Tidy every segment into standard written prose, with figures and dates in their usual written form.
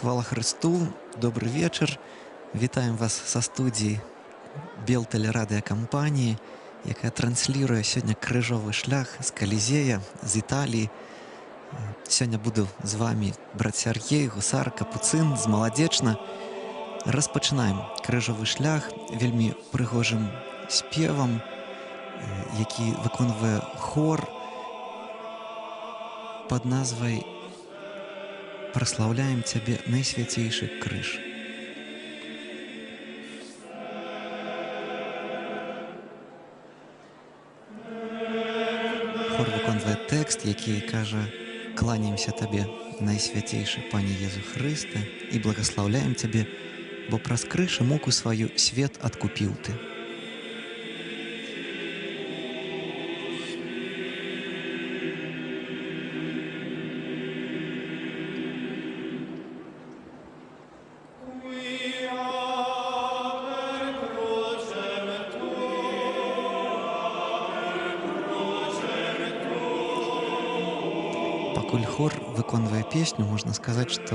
Хвала Христу, добрый вечер. Вітаем вас са студіі Белтэлерадыёкампаніі, якая трансліруе сёння крыжовы шлях з Калізея, з Італіі. Сёння буду з вами брат Сергей, гусар, капуцын, з Маладзечна. Распачынаем крыжовы шлях вельмі прыгожым спевам, які выконвае хор пад назвай «Праслаўляем Цябе, найсвяцейшы крыж». Хор выконвае тэкст, які кажа: «Кланяемся Табе, найсвяцейшы Пане Езу Хрысте, і благаслаўляем Цябе, бо праз крыж і муку сваю свет адкупіў Ты». Пакуль хор выконвае песню, можна сказаць, што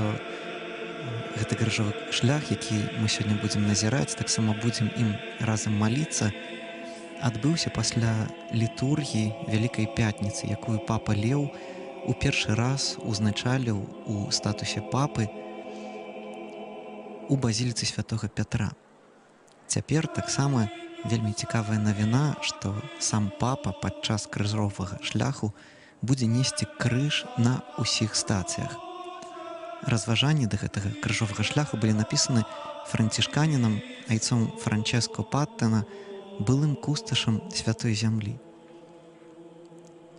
гэты крыжовы шлях, які мы сёння будзем назіраць, таксама будзем ім разам маліцца, адбыўся пасля літургіі Вялікай Пятніцы, якую папа Леў у першы раз узначаліў у статусе папы у базіліцы святога Пятра. Цяпер таксама вельмі цікавая навіна, што сам папа падчас крыжовага шляху будзе несці крыж на ўсіх стацыях. Разважанні да гэтага крыжовага шляху былі напісаны францішканінам, айцом Франческо Паттена, былым кусташам святой зямлі.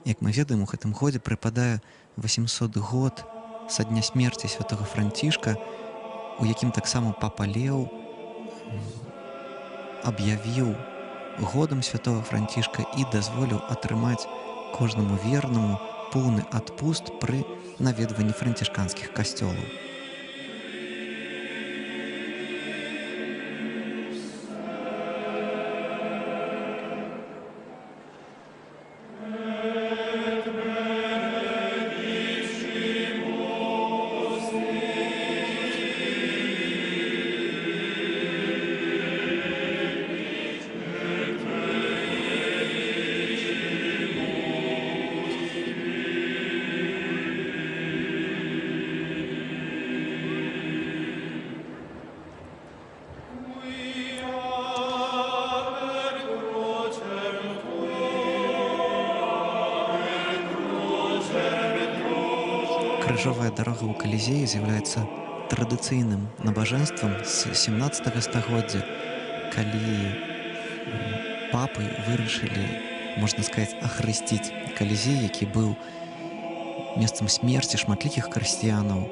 Як мы ведаем, у гэтым годзе прыпадае 800 год са дня смерці святога Францішка, у якім таксама папа Леў аб'явіў годам святого Францішка і дазволіў атрымаць кожнаму вернаму поўны адпуст пры наведванні францішканскіх касцёлаў. Крыжовая дарога ў Калізеі з'яўляецца традыцыйным набажэнствам з 17 стагоддзя, калі папы вырашылі, можна сказаць, ахрысціць Калізей, які быў месцам смерці шматлікіх хрысціянаў.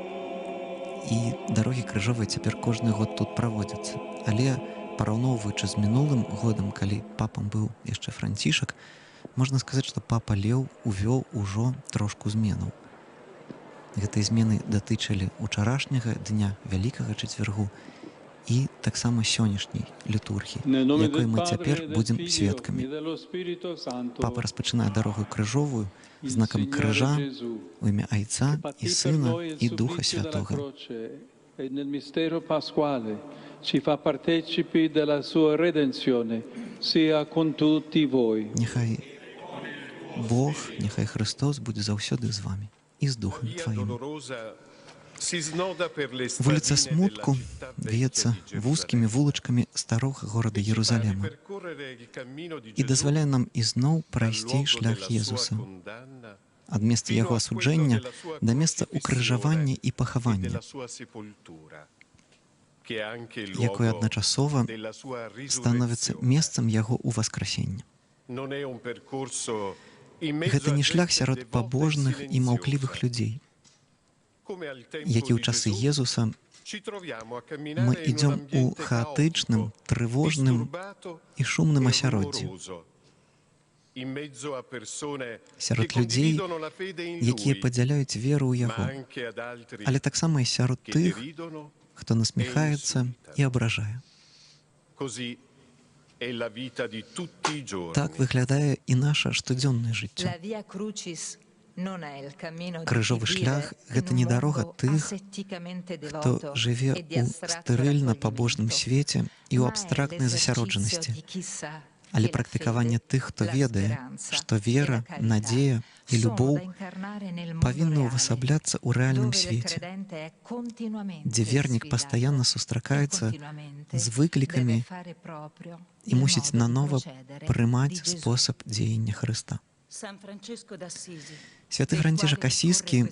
І дарогі крыжовыя цяпер кожны год тут праводзяцца. Але параўноўваючы з мінулым годам, калі папам быў яшчэ Францішак, можна сказаць, што папа Леў увёў ужо трошку зменаў. Гэтыя змены датычылі ўчарашняга дня Вялікага чацвяргу і таксама сённяшняй літургіі, якой мы цяпер будзем сведкамі. Папа распачынае дарогу крыжовую знакам крыжа ў імя Айца і Сына і Духа Святога. Няхай Бог, няхай Христос будзе заўсёды з вамі і з Духом Тваім. Вуліца смутку віецца вузкімі вулачкамі старога горада Єрусалема і дазваляе нам ізноў прайсці шлях Езуса ад месца яго асуджэння да месца укрыжавання і пахавання, якое адначасова становіцца месцам яго ўваскрасення. Гэта не шлях сярод пабожных і маўклівых людзей, які ў часы Езуса мы ідзём у хаатычным, трывожным і шумным асяроддзі. Сярод людзей, якія падзяляюць веру ў яго, але таксама і сярод тых, хто насміхаецца і абражае. Так выглядае і наша штодзённае жыццё. Крыжовы шлях — гэта не дарога тых, хто жыве ў стэрыльна-пабожным свеце і ў абстрактнай засяроджанасці, але практыкаванне тых, хто ведае, што вера, надзея і любоў павінны ўвасабляцца ў рэальным свеце, дзе вернік пастаянна сустракаецца з выклікамі і мусіць нанова прымаць спосаб дзеяння Хрыста. Святы Францішак Асійскі,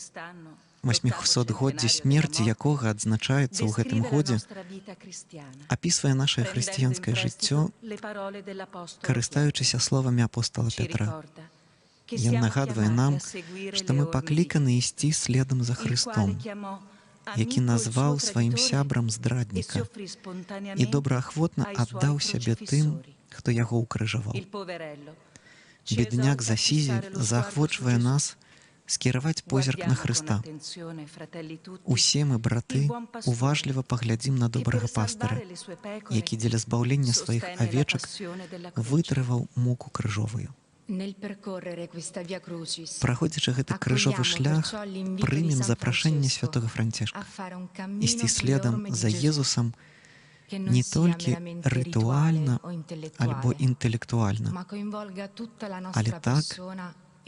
800годдзе смерці якога адзначаецца ў гэтым годзе, апісвае нашае хрысціянскае жыццё, карыстаючыся словамі апостала Пятра. Ён нагадвае нам, што мы пакліканы ісці следам за Хрыстом, які назваў сваім сябрам здрадніка і добраахвотна аддаў сябе тым, хто яго ўкрыжаваў. Бедняк з Асізі заахвочвае нас скіраваць позірк на Хрыста. Усе мы, браты, уважліва паглядзім на добрага пастара, які дзеля збаўлення сваіх авечак вытрываў муку крыжовую. Праходзячы гэты крыжовы шлях, прымем запрашэнне святога Францішка ісці следам за Езусам не толькі рытуальна альбо інтэлектуальна, але так,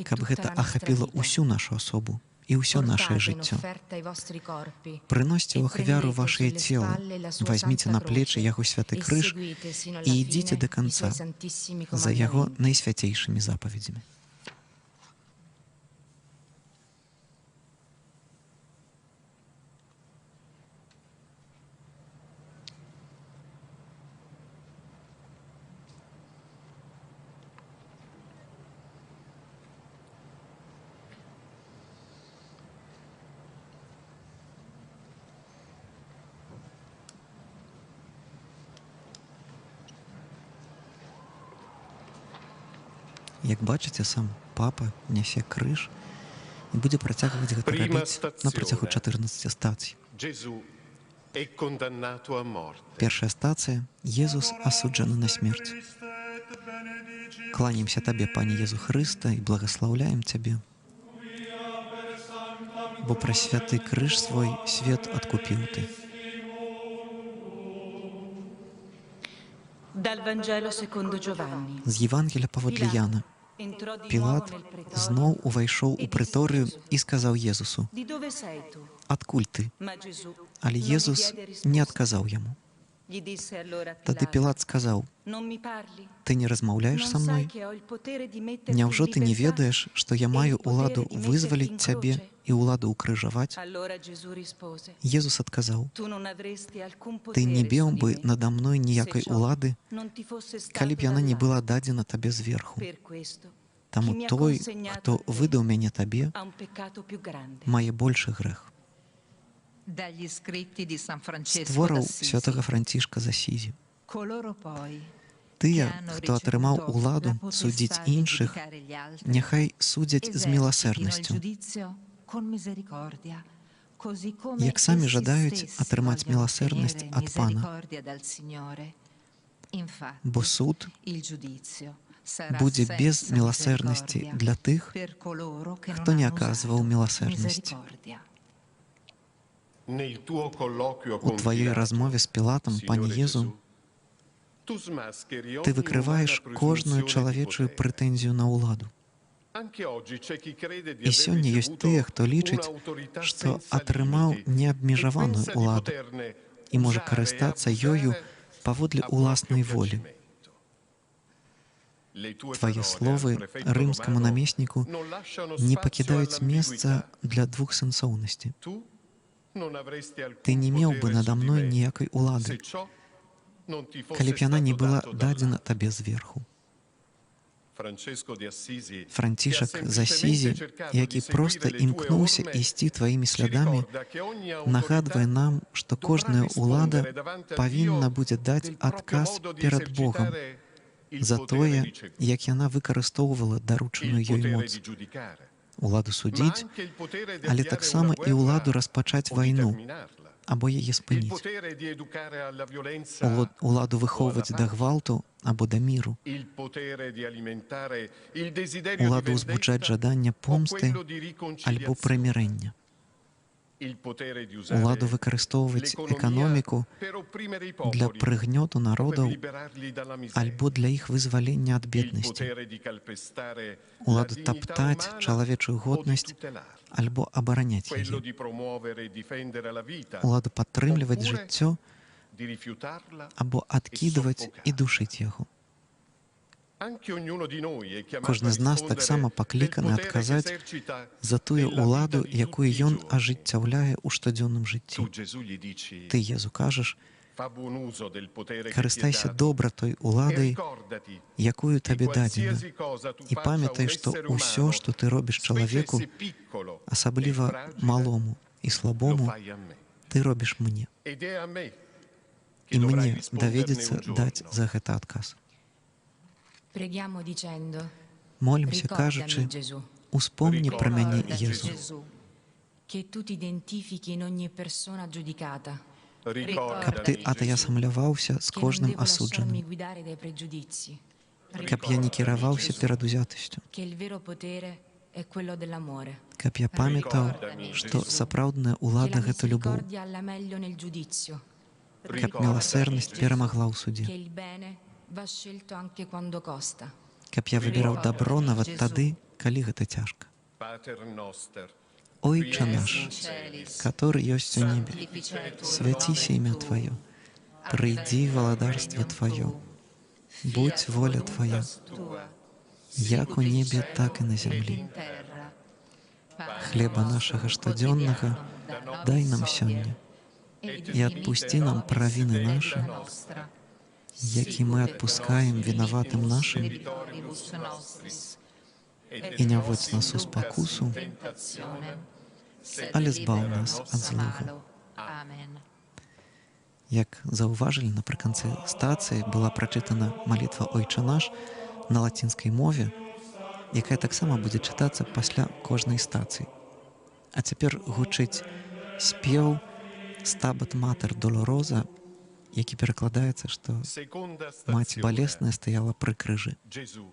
каб гэта ахапіла ўсю нашу асобу і ўсё нашае жыццё. Прыносьце ў ахвяру вашае цела, вазьміце на плечы яго святы крыж і ідзіце да канца за яго найсвяцейшымі запаведзямі. Як бачыце, сам папа нясе крыж і будзе працягваць гэта рабіць на працягу 14 стацый. Першая стацыя — Езус асуджаны на смерць. Кланяемся Табе, Пане Езу Хрыста, і благаслаўляем Цябе, бо праз святы крыж свой свет адкупіў Ты. З Євангелія паводле Яна. Пілат зноў увайшоў у прыторыю і сказаў Езусу: «Адкуль ты?» Але Езус не адказаў яму. Тады Пілат сказаў: «Ты не размаўляеш са мной? Няўжо ты не ведаеш, што я маю ўладу вызваліць цябе і ўладу ўкрыжаваць?» Езус адказаў: «Ты не меў бы нада мной ніякай улады, калі б яна не была дадзена табе зверху. Таму той, хто выдаў мяне табе, мае большы грэх». З твораў святога Францішка з Асізі. Тыя, хто атрымаў уладу судзіць іншых, няхай судзяць з міласэрнасцю, як самі жадаюць атрымаць міласэрнасць ад Пана. Бо суд будзе без міласэрнасці для тых, хто не аказваў міласэрнасць. У тваёй размове з Пілатам, Пане Езу, ты выкрываеш кожную чалавечую прэтэнзію на ўладу. І сёння ёсць тыя, хто лічыць, што атрымаў неабмежаваную ўладу і можа карыстацца ёю паводле ўласнай волі. Твае словы рымскаму намесніку не пакідаюць месца для двухсэнсоўнасці. Ты не меў бы нада мной ніякай улады, калі б яна не была дадзена табе зверху. Францішак з Асізі, які проста імкнуўся ісці тваімі слядамі, нагадвае нам, што кожная ўлада павінна будзе даць адказ перад Богам за тое, як яна выкарыстоўвала даручаную ёй моц. Уладу судзіць, але таксама і ўладу распачаць вайну або яе il спыніць, potere di educare alla violenza, уладу выхоўваць да гвалту або да міру, il potere di alimentare il desiderio di уладу ўзбуджаць vendetta жаданне o помсты quello di альбо riconciliazione, прымірэння, il potere di уладу usare выкарыстоўваць l'economia эканоміку per opprimere i для popoli прыгнёту o per народаў liberarli dalla miseria, альбо для іх вызвалення ад il беднасці, potere di calpestare la уладу dignità таптаць umana чалавечую o di годнасць tutelarla, альбо абараняць quello яе, di promuovere e difendere la vita уладу падтрымліваць oppure жыццё di rifiutarla або e адкідваць і soffocare. душыць яго. Anche ognuno di noi è chiamato Кожны a з нас rispondere таксама del пакліканы potere che адказаць esercita за тую nella ўладу, vita di якую tutti i ён giorni. ажыццяўляе ў штодзённым жыцці. Tu Gesù gli dici: Ты, Езу, кажаш, fa buon uso del potere che ti è карыстайся dato добра той e уладай, ricordati якую che табе дадзена, qualsiasi cosa tu і faccia a un памятай, што essere ўсё, umano, што ты робіш specie чалавеку, se piccolo e асабліва fragile, малому і lo слабому, fai a me. ты робіш мне. Ed è a me І che dovrai мне risponderne даведзецца un даць giorno. за гэта адказ. Preghiamo dicendo: Молімся, Ricordami, кажучы, Gesù, успомні пра мяне, Ricordami, Езу, Gesù, che tu ti identifichi in ogni persona giudicata, каб ты Ricordami, Gesù, атаясамляваўся з che non кожным devo lasciarmi асуджаным, guidare dai pregiudizi, каб я не кіраваўся перадузятасцю, che il vero potere è quello dell'amore, каб я памятаў, што сапраўдная che ўлада la гэта любоў, misericordia alla meglio nel giudizio, каб міласэрнасць перамагла ў судзе, che il bene va scelto anche quando costa, каб я выбіраў дабро нават тады, калі гэта цяжка. Pater noster, Ойче наш, который ёсць у небе, свяціся імя Тваё, прыйдзі валадарства Тваё, будь воля Твоя, як у небе, так і на зямлі. Хлеба нашага штодзённага дай нам сёння, і адпусці нам правіны нашы, які мы адпускаем вінаватым нашым, і не вводзь нас у спакусу, але збаў нас ад злога. Як заўважылі, напрыканцы стацыі была прачытана малітва «Ойче наш» на лацінскай мове, якая таксама будзе чытацца пасля кожнай стацыі. А цяпер гучыць спеў «Стабат матер долороза», які перакладаецца, што seconda маці stazione, балесная стаяла пры крыжы. Gesù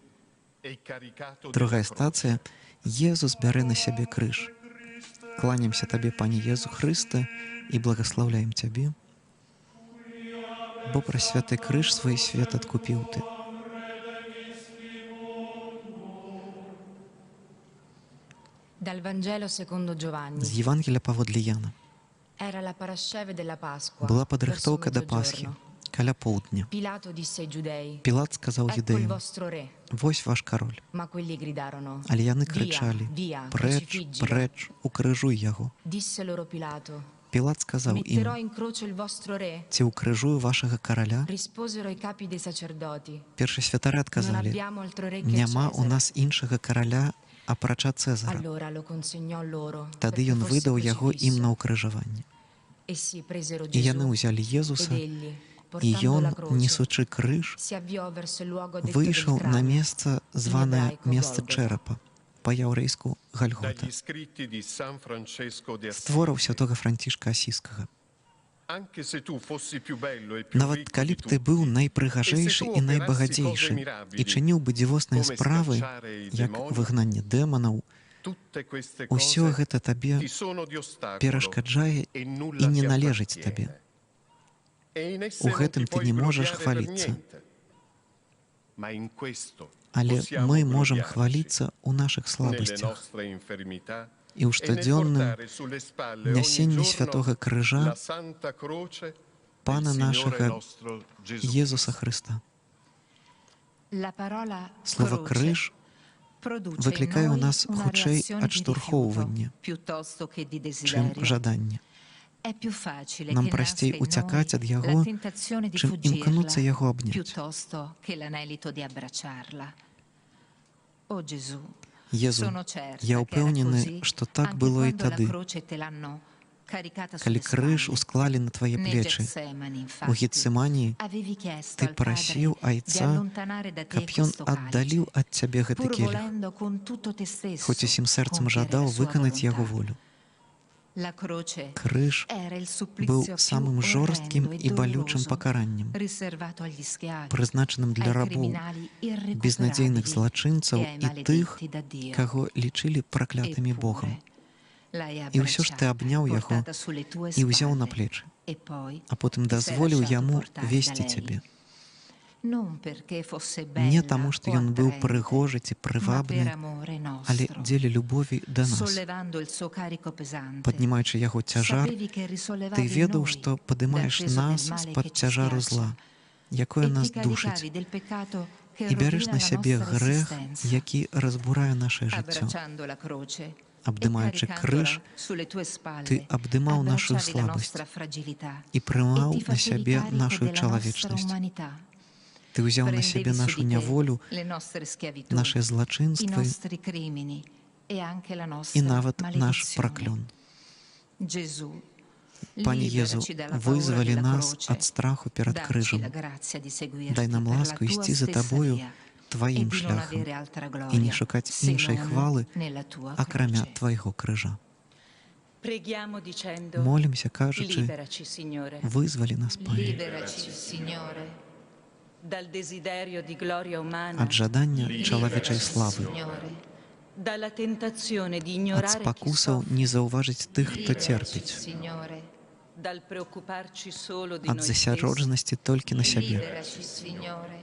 è caricato Другая della croce. стацыя «Езус бярэ на сябе крыж». Кланямся Табе, Пане Езу Хрысте, і благаслаўляем Цябе, бо праз святы крыж свой свет адкупіў Ты. Dal Vangelo secondo З Giovanni. Євангелія паводле Яна. Era la parasceve della Pasqua. Була verso падрыхтоўка да Пасхі, mezzogiorno. каля поўдня. Pilato disse ai giudei: Пілат сказаў Ecco il юдэям: vostro re. «Вось ваш кароль». Ma quelli gridarono: Але яны Via, крычалі: via, «Прэч, crocifiggilo». прэч, укрыжуй яго». Disse loro Pilato: Пілат сказаў Metterò ім: in croce il vostro re. «Ці ўкрыжую вашага караля?» Risposero i capi dei sacerdoti: Першасвятары Non адказалі: abbiamo altro re che «Няма у Cesare». нас іншага караля, апрача Цэзара». Allora lo consegnò loro Тады perché ён fosse выдаў яго ім crocifisso. на ўкрыжаванне. Essi presero І яны Gesù ўзялі ed Езуса, egli, і portando ён, la croce, несучы крыж, si avviò verso il luogo detto del выйшаў на cranio, месца, званае ebraico месца Golgota. чэрапа, па-яўрэйску Гальгота, Dagli scritti di San Francesco di з твораў Assisi. святога Францішка Асійскага. Anche se tu fossi più bello e più Нават ricco калі di б ты tutti, быў найпрыгажэйшы і найбагацейшы і чыніў бы дзівосныя come справы, scacciare i як demoni, выгнанне дэманаў, tutte queste усё cose гэта табе ti sono di ostacolo перашкаджае e і nulla не ti належыць appartiene. табе. E in esse У non гэтым ti ты puoi не можаш gloriare per хваліцца. niente. Ma in questo Але possiamo мы можам gloriarci хваліцца ў нашых nelle слабасцях nostre infermità і ў e nel штодзённым portare sulle spalle ogni нясенні giorno святога крыжа la Santa Croce Пана del Signore нашага nostro Gesù. Езуса Христа. La parola Слова croce «крыж» produce викликає in у noi нас una хочей reazione di адштурхоўвання, rifiuto piuttosto che di чым desiderio. жаданне. È più facile Нам che прасцей nasca in уцякаць ад noi яго, la tentazione di чым імкнуцца fuggirla яго абняць. piuttosto che l'anelito di abbracciarla. O Gesù, Езу, sono certa я che era ўпэўнены, così што так anche было і quando la тады, croce te l'hanno caricata калі sulle крыж spalle. усклалі на твае Nel плечы. Getsemani, У infatti, Гецыманіі avevi chiesto ты al Padre прасіў di Айца, allontanare da te каб ён questo аддаліў calice, ад цябе гэты pur келіх, volendo con tutto te stesso хоць усім сэрцам compiere жадаў la sua выканаць яго volontà. волю. La croce Крыж era il быў supplizio più самым жорсткім orrendo e і балючым doloroso пакараннем, riservato agli schiavi, прызначаным для ai рабоў, criminali безнадзейных irrecuperabili злачынцаў e ai і тых, maledetti da Dio. каго лічылі праклятымі Богам. Eppure l'hai І ўсё ж ты abbracciata, абняў яго portata sulle tue і ўзяў на spalle, плечы, e poi а потым ti sei дазволіў lasciato яму portare da весці lei. цябе. Non perché fosse Не bella таму, што o ён быў attraente, прыгожы ці ma per прывабны, amore але nostro. дзеля любові да нас. Sollevando il suo carico pesante, Паднімаючы яго цяжар, sapevi che ты risollevavi ведаў, noi што dal падымаеш peso del нас male з-пад che ci цяжару schiaccia, зла, якое e нас ti душыць, caricavi del peccato che і бярэш rovina на la сябе nostra грэх, esistenza. які разбурае нашае жыццё. Abbracciando la croce e Абдымаючы крыж, caricandola sulle tue spalle, ты абдымаў нашу abbracciavi la слабасць nostra fragilità і e прымаў ti на facevi сябе carico нашу della nostra чалавечнасць. umanità. Ты ўзяў на сябе Prendevi su нашу di te няволю, le nostre schiavitù, нашыя i злачынствы nostri crimini e anche la і nostra нават наш maledizione. праклён. Gesù, Пане Езу, liberaci dalla paura вызвалі della нас croce, ад страху перад dacci крыжам. la grazia di seguirti Дай нам per la ласку tua ісці за stessa табою via e тваім di non шляхам avere altra і не gloria шукаць se іншай non хвалы, nella tua акрамя croce. твайго крыжа. Preghiamo dicendo: Молімся, кажучы, liberaci, Signore, вызвалі нас, Пане, Liberaci, Signore, dal desiderio di gloria umana, ад жадання чалавечай славы, Signore, dalla tentazione di ад ignorare chi спакусаў soffre, не заўважыць тых, хто liberaci, церпіць, Signore, dal preoccuparci solo di ад noi stessi, засяроджанасці толькі на сябе, liberaci, Signore,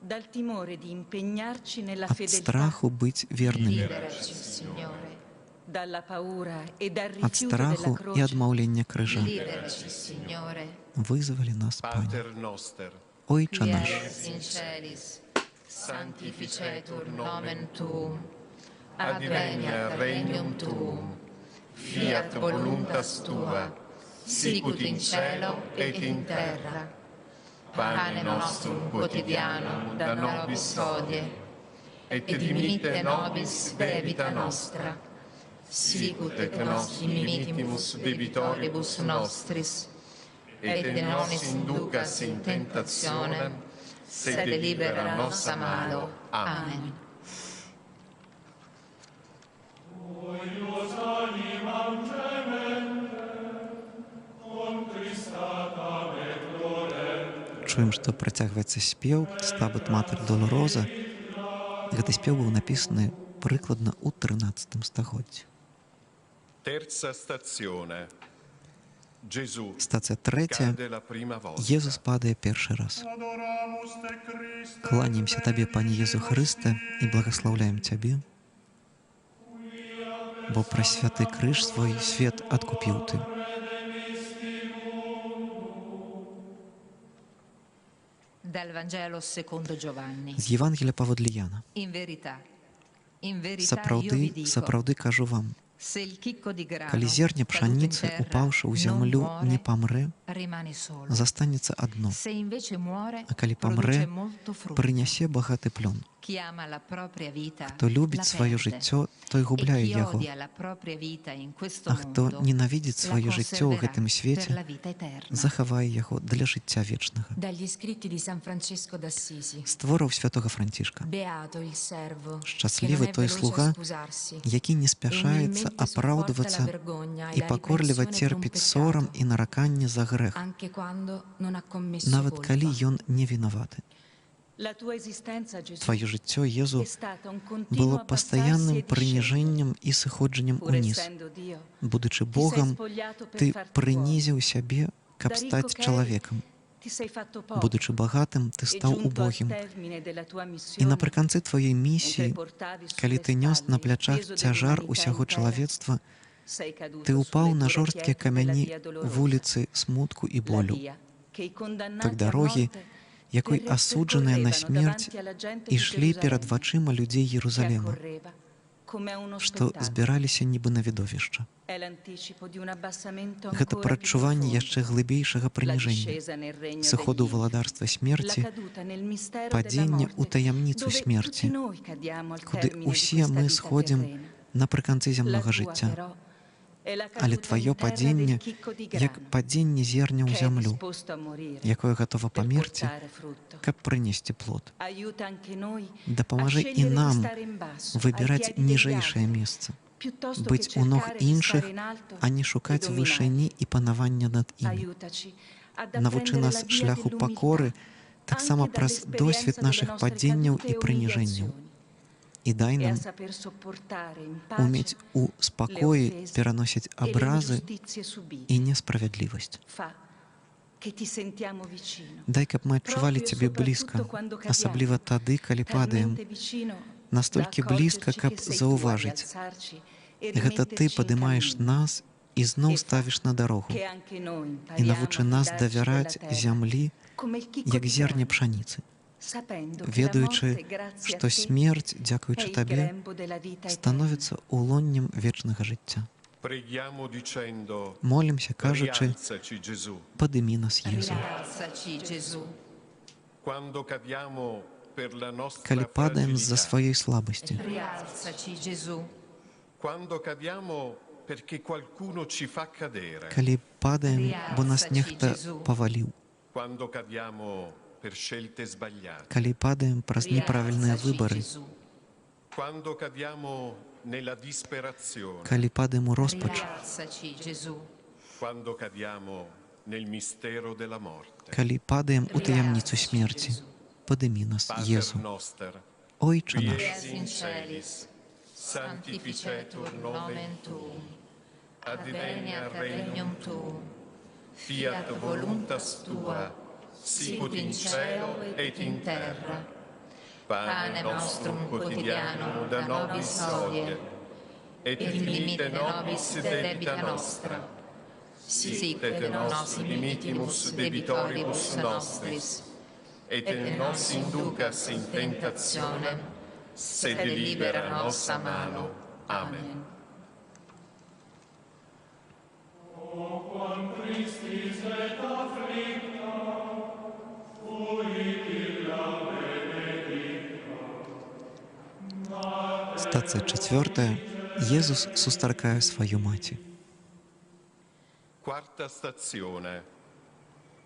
dal timore di impegnarci nella ад fedeltà, страху быць вернымі, liberaci, Signore, dalla paura e dal ад rifiuto страху della і croce. адмаўлення крыжа. liberaci, Signore. Вызвалі нас, Пане. Pater noster, Ойча наш, Quieres in celis, sanctificetur nomen tuum, advenia regnum tuum, fiat voluntas tua, sicut in cielo et in terra. Pane nostrum quotidianum da nobis hodie, et dimitte nobis debita nostra, sicut et nos dimittimus debitoribus nostris, et ne nos inducas in tentationem, sed libera nos a malo. Amen. чуем, што працягваецца спеў «Стабат Матер Долороза». Гэты спеў быў напісаны прыкладна ў 13 стагоддзі. Terza stazione. Gesù Стацыя трэця. cade la prima volta. Езус падае першы раз. Кланяемся Табе, Пане Езу Хрысте, і благаслаўляем Цябе, бо праз святы крыж свой свет адкупіў Ты. Dal Vangelo secondo Giovanni. З Євангелія паводле Яна. In verità io vi Сапраўды, dico, сапраўды кажу вам, se il chicco di grano калі зерне caduto in пшаніцы, terra упаўшы ў non зямлю, не muore, памрэ, rimane solo. застанецца адно, Se invece muore, а калі produce памрэ, molto frutto. прынясе багаты плён. Chi ama la propria vita Хто любіць la сваё perde. жыццё, той E губляе chi яго, odia la propria vita in questo а хто mondo ненавідзіць la сваё жыццё ў conserverà гэтым per свеце, la vita eterna. захавае яго для жыцця вечнага. Dagli scritti di San Francesco d'Assisi. З твораў святога Францішка. Beato il servo che Шчаслівы non è той veloce a слуга, scusarsi, які не спяшаецца апраўдвацца і пакорліва церпіць сорам і нараканне за грэх, anche quando non ha commesso нават калі colpa. ён не вінаваты. La tua esistenza, Gesù, Тваё жыццё, Езу, è stata un было continuo пастаянным abbassarsi e discendere. прыніжэннем і сыходжаннем Pur уніз. essendo Dio, Будучы ti sei Богам, spogliato per ты farti прынізіў сябе, каб Da ricco стаць che чалавекам. ti sei fatto povero. Будучы багатым, ты E стаў giunto al убогім. termine della tua І missione, напрыканцы тваёй місіі, mentre portavi калі sulle ты нёс на spalle il плячах peso цяжар dell'umanità усяго intera, чалавецтва, sei caduto ты ўпаў sulle на dure жорсткія pietre della камяні via dolorosa, вуліцы смутку і la болю, via che i condannati так a дарогі, morte якой асуджаныя на смерць davanti alla gente di ішлі перад Gerusalemme, вачыма людзей che Єрусалема, accorreva come a uno што spettacolo. збіраліся нібы на відовішча. È l'anticipo di un abbassamento Гэта ancora più прадчуванне profondo, яшчэ глыбейшага la прыніжэння, discesa nel regno сыходу ў degli валадарства inferi, la смерці, caduta nel mistero падзення della ў morte, таямніцу dove смерці, tutti noi cadiamo al куди termine di усі questa мы vita сходзім terrena. напрыканцы La зямнога tua, жыцця. però, è la Але caduta тваё in terra падзенне, del chicco di як grano, падзенне зерня ў che è зямлю, disposto a morire якое гатова per памерці, portare frutto. каб прынесці плод. Aiuta anche noi a Дапамажы і scegliere di нам stare in basso, ai выбіраць piedi degli ніжэйшае altri, месца, piuttosto che быць у ног cercare di іншых, stare in alto а не e шукаць dominare. вышыні і панавання над імі. Aiutaci ad Навучы apprendere нас la via шляху пакоры, dell'umiltà таксама anche праз dall'esperienza досвед delle нашых nostre падзенняў cadute і e прыніжэнняў. umiliazioni І дай e a нам saper sopportare in pace умець у le спакоі offese пераносіць e le абразы ingiustizie і subite. несправядлівасць. Fa che ti sentiamo vicino. Дай, каб мы адчувалі Proprio e Цябе блізка, soprattutto quando асабліва cadiamo, тады, калі падаем, talmente vicino настолькі da блізка, accorgerci каб che sei tu a заўважыць. rialzarci e Гэта ты rimetterci in падымаеш cammino. нас і зноў E fa ставіш на дарогу. che anche noi І impariamo навучы a нас fidarci давяраць della terra, зямлі, come il chicco як di зерне grano, пшаніцы, sapendo che la ведаючы, morte, grazie a што te, смерць, è дзякуючы il Табе, grembo della vita eterna. становіцца улоннем вечнага жыцця. Preghiamo dicendo: Молімся, кажучы, rialzaci Gesù. падымі нас, Єзу. Rialzaci, Gesù. Quando cadiamo per la nostra Калі падаем з-за fragilità, сваёй слабасці, Rialzaci, Gesù. quando cadiamo perché qualcuno ci fa cadere, калі падаем, бо нас нехта паваліў, quando cadiamo per scelte sbagliate, калі падаем праз неправільныя Rialzaci, выбары, Gesù. quando cadiamo nella disperazione, калі падаем у роспач, Rialzaci, Gesù. quando cadiamo nel mistero della morte. калі падаем у таямніцу смерці, падымі нас, Pater Єзу. noster, Ойче qui наш, es in celis, sanctificetur nomen tuum, adveniat regnum tuum, fiat voluntas tua, sicut in cielo et in terra. Pane nostrum quotidianum da nobis hodie, et dimitte nobis debita nostra, sic et nos dimittimus debitoribus nostris, et nos inducas in tentationem, sed libera nos a malo. Amen. Стацыя 4. Єзус сустракае сваю маці. Quarta stazione.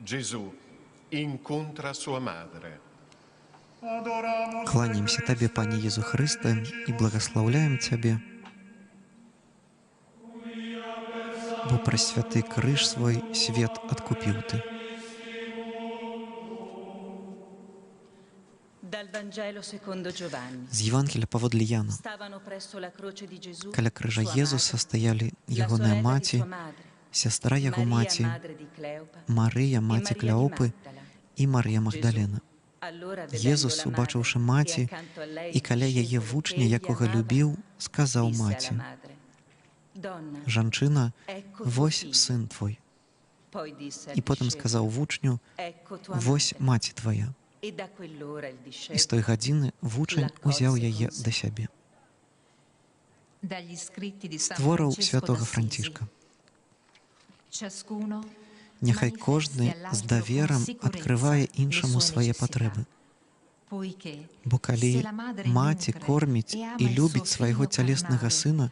Gesù incontra sua madre. Кланяемся Табе, Пане Єзу Христе, і благословляем Цябе, бо праз святы крыж свой свет адкупіў Ты. Dal Vangelo secondo Giovanni. З Євангелія паводле Яна. Stavano presso la croce di Gesù Каля крыжа sua Єзуса madre, стаялі la ягоная sorella di маці, sua madre, сястра яго Maria, маці, madre di Cleopa, Марыя, e маці Maria di Кляопы Magdala. і Марія Магдалена. Allora, vedendo Єзус, la madre, убачыўшы e маці accanto a lei і каля il яе discepolo вучня, che egli якога amava, любіў, сказаў disse alla маці: madre, «Donna, «Жанчына, ecco tuo вось figlio». сын твой». Poi disse al І потым discepolo, сказаў вучню: «Ecco tua «Вось madre». маці твая». E da quell'ora il І з discepolo той гадзіны вучань узяў яе да сябе. Dagli scritti di San Твораў Francesco святога d'Assisi. Францішка. Ciascuno Няхай кожны з даверам адкрывае іншаму свае патрэбы. Бо калі маці корміць і любіць свайго цялеснага сына,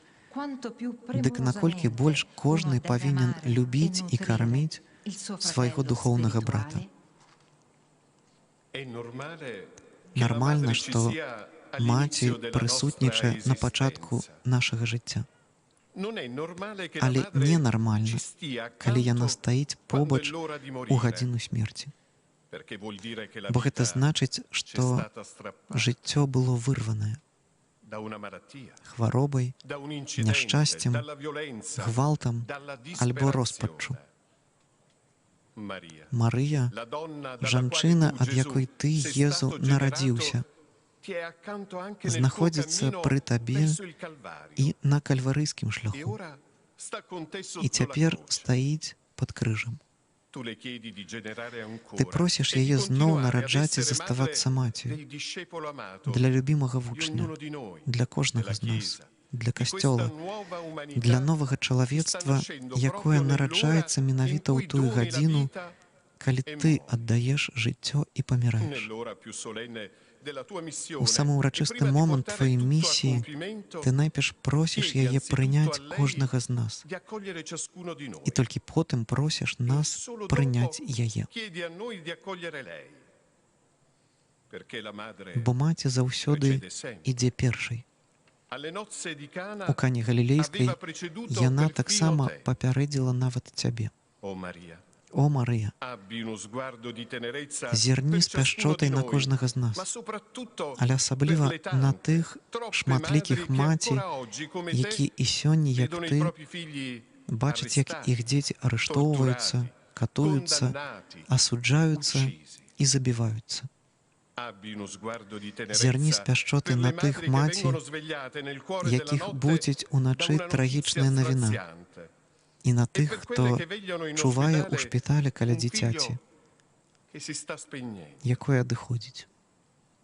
дык наколькі больш кожны павінен любіць і карміць свайго духоўнага брата. Нармальна, што маці прысутнічае на пачатку нашага жыцця. Але ненармальна, калі яна стаіць побач у гадзіну смерці. Бо гэта значыць, што жыццё было вырванае хваробай, няшчасцем, гвалтам альбо роспаччу. Марыя, жанчына, ад якой Ты, Езу, нарадзіўся, знаходзіцца пры Табе і на кальварыйскім шляху. І цяпер стаіць пад крыжам. Ты просіш яе зноў нараджаць і заставацца маці для любімага вучня, для кожнага з нас, для касцёла, для новага чалавецтва, якое нараджаецца менавіта ў тую гадзіну, калі ты аддаеш жыццё і паміраеш. У самы ўрачысты момант тваёй місіі ты найперш просіш яе прыняць кожнага з нас. І толькі потым просіш нас прыняць яе. Бо маці заўсёды ідзе першай. Alle nozze di Cana У Кані Галілейскай aveva preceduto яна perfino таксама te, папярэдзіла нават цябе. o Maria. О, Марыя, Abbi uno sguardo di tenerezza зірні per з ciascuno пяшчотай di на noi, кожнага з ma нас, soprattutto але per асабліва le на tante, тих troppe шматлікіх madri che маці, ancora oggi, come te, які і сёння, як vedono i ты, propri figli бачаць, як arrestati, іх дзеці арыштоўваюцца, torturati, катуюцца, condannati, асуджаюцца uccisi. і забіваюцца. Abbi uno sguardo di Зірні з tenerezza пяшчотай per на le тых madri che маці, vengono svegliate nel cuore della якіх notte будзіць da уначы una notizia трагічная навіна, straziante. і на E тих, per хто quelle che vegliano in чуває ў ospedale шпіталі каля un дзіцяці, figlio che si sta spegnendo. якое адыходзіць.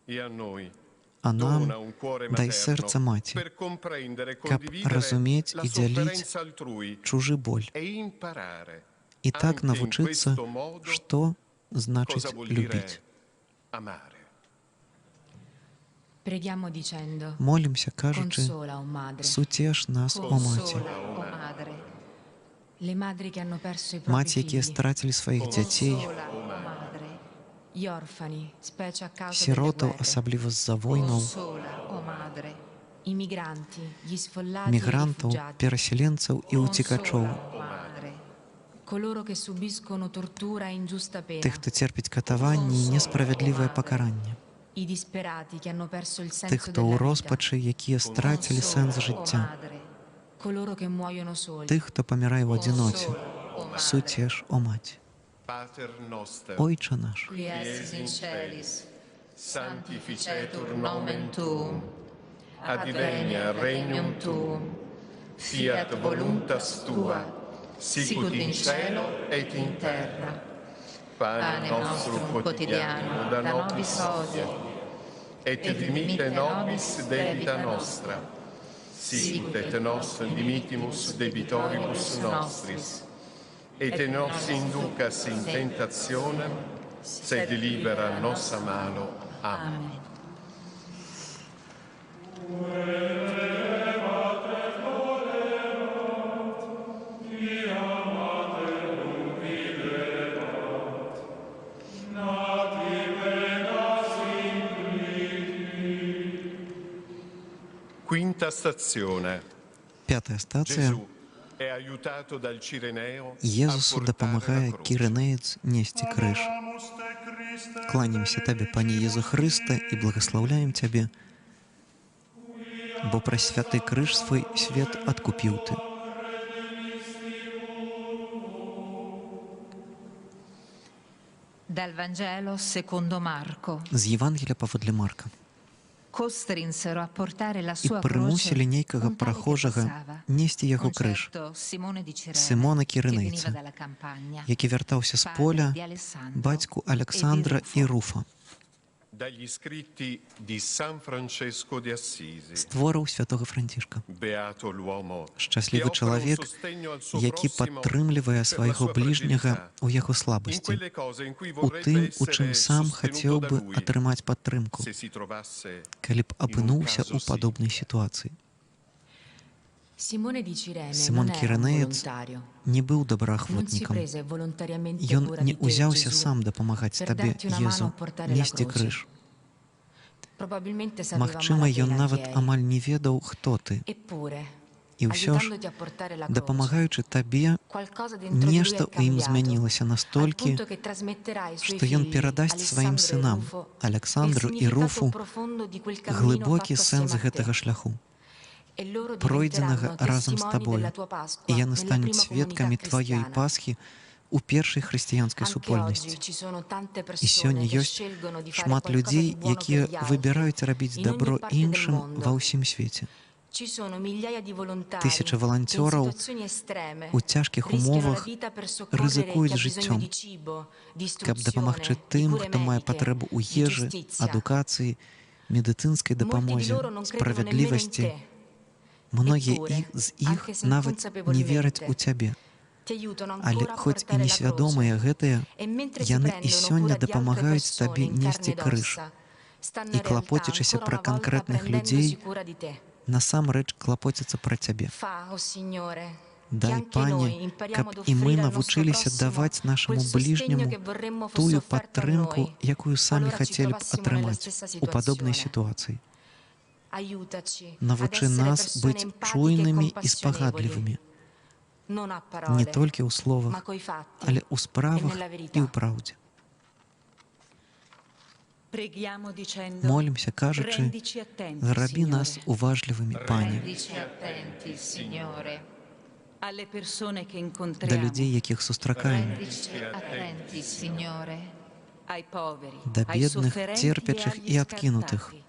E a noi А нам dona un cuore дай materno сэрца маці, per comprendere e каб condividere разумець la і дзяліць sofferenza altrui чужы боль. e imparare І так anche in навучыцца, questo modo што cosa значыць vuol любіць. dire amare. Preghiamo dicendo: Молімся, кажучи, consola, o madre, суцеш нас, о маці. Consola, o madre. le madri che hanno perso i propri Маці, якія figli, страцілі сваіх дзяцей, Consola, o madre. gli orfani, specie a causa delle сіротаў, guerre, асабліва з-за войнаў, Consola, o madre. i migranti, gli sfollati e i мігрантаў, rifugiati, перасяленцаў і ўцікачоў, Consola, o madre. coloro che subiscono tortura e ingiusta pena, тых, хто церпіць катаванні і несправядлівае пакаранне, i disperati che hanno perso il тых, senso хто ў della vita, роспачы, якія страцілі сэнс O жыцця, madre. coloro che muoiono soli, тых, хто памірае ў адзіноце, O madre. суцеш, о маці. Pater noster, Ойча наш, Qui es in celis, sanctificetur sanctificetur nomen nomen tuum, advenia regnum tuum, fiat voluntas tua, sicut in cielo et in terra. Pane nostrum quotidiano da nobis hodie, et dimitte nobis debita nostra, sicut et nos dimittimus debitoribus nostris, et nos inducas in tentationem, sed libera nos a malo. Amen. Quinta stazione. Пятая стацыя. Gesù è aiutato dal Cireneo a Єзусу portare la дапамагае croce. кіринеец несці крыж. Кланяемся Табе, Пане Єзу Хрысте, і благословляем Цябе, бо праз святы крыж свой свет адкупіў Ты. Dal Vangelo secondo Marco. З Євангелія паводле Марка. Costrinsero a portare la І sua прымусілі croce нейкага un tale che прахожага passava, несці яго un крыж, certo Simone di Cirene, Симона che veniva Кіринейця, dalla campagna, які вяртаўся з padre поля, di Alessandro бацьку e Александра di і Rufo. Руфа, Dagli scritti di San Francesco di Assisi. з твораў святого Францішка. Beato l'uomo che Шчаслівы offre un чалавек, sostegno al suo які prossimo падтрымлівае per la свайго sua бліжняга fragilità. ў яго In слабасці, quelle cose in cui у vorrebbe тым, у чым essere сам sostenuto хацеў da бы lui, атрымаць падтрымку, se si trovasse калі б апынуўся caso ў падобнай сітуацыі. Simone di Cirene Симон non era un Кіринеец volontario, не быў non si добраахвотнікам. prese volontariamente Ён cura не di te, ўзяўся Gesù, сам дапамагаць per Табе, darti una mano Езу, a portare la несці croce. крыж. Probabilmente sapeva Магчыма, ён malapena нават chi eri. амаль не ведаў, хто ты. Eppure, І ўсё ж, aiutandoti a portare la croce, дапамагаючы Табе, qualcosa dentro di lui нешта è ў ім cambiato, змянілася al настолькі, punto che trasmetterà ai suoi што ён figli, перадасць сваім Alessandro e сынам, Rufo, il Александру і significato Руфу, profondo di quel cammino глыбокі fatto сэнс assieme a te. гэтага шляху, E loro пройдзенага diventeranno разам з testimoni табою, della tua Pasqua і яны nella стануць prima сведкамі comunità Тваёй cristiana. Пасхі ў першай хрысціянскай Anche супольнасці. oggi ci sono tante І сёння persone che ёсць scelgono di fare шмат qualcosa людзей, di buono якія per gli altri выбіраюць рабіць in дабро ogni parte del іншым mondo. ва ўсім свеце. Ci sono migliaia di volontari Тысячы che in валанцёраў situazioni estreme у цяжкіх rischiano la умовах vita per soccorrere рызыкуюць chi ha bisogno жыццём, di cibo, di каб дапамагчы istruzione, di тым, cure хто мае mediche, патрэбу ў di ежы, giustizia. адукацыі, медыцынскай Molti di дапамозе, loro non credono nemmeno in справядлівасці. te. Многія Eppure, з іх anche se нават не вераць у inconsapevolmente, Цябе. ti aiutano Але ancora a хоць і portare la несвядомыя croce. гэтыя, E mentre si яны і prendono сёння cura di altre дапамагаюць persone Табе in несці carne ed крыж. ossa, stanno І in realtà клапоцячыся ancora пра una volta канкрэтных prendendosi людзей, cura di te. насамрэч клапоцяцца пра Цябе. Fa, o Signore, che Дай, anche noi Пане, impariamo каб ad і мы offrire al nostro навучыліся prossimo даваць нашаму quel sostegno бліжняму che vorremmo fosse тую offerto a падтрымку, noi, якую самі qualora ci хацелі б trovassimo nella атрымаць stessa у падобнай situazione. сітуацыі. Aiutaci ad Навучы essere нас persone быць empatiche e чуйнымі і compassionevoli, спагадлівымі, non a не parole, толькі ў ma словах, coi fatti але ў e справах nella і verità. ў праўдзе. Preghiamo dicendo: Молімся, кажучи, rendici attenti, зрабі нас Signore, уважлівымі, Пане, Rendici attenti, Signore. alle persone che да incontriamo, людзей, якіх сустракаем, Rendici attenti, Signore. ai poveri, да ai бедных, sofferenti e церпячих agli і адкінутых, scartati,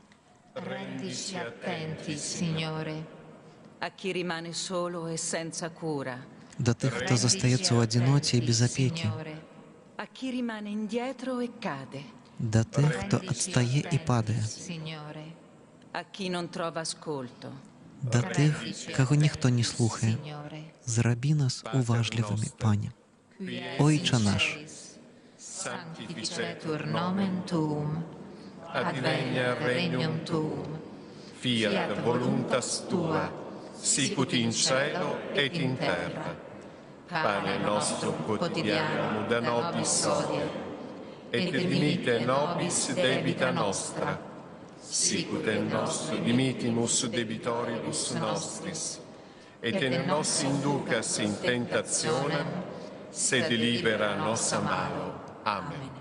Rendici attenti, Signore. a chi rimane solo e senza cura, да тых, хто застаецца ў адзіноце і без апекі, Signore. a chi rimane indietro e cade, да тых, хто Rendici адстае і падае, Signore. a chi non trova ascolto, да тых, каго ніхто не слухае. Signore. Зрабі нас уважлівымі, Пане. Ойче наш, Sanctificetur nomen tuum. advenia regnum tuum, fiat voluntas tua, sicut in cielo et in terra. Pane nostro quotidiano da nobis hodie, et dimitte nobis debita nostra, sicut et nos dimittimus debitoribus nostris, et ne nos inducas in tentationem, sed libera nos a malo. Amen.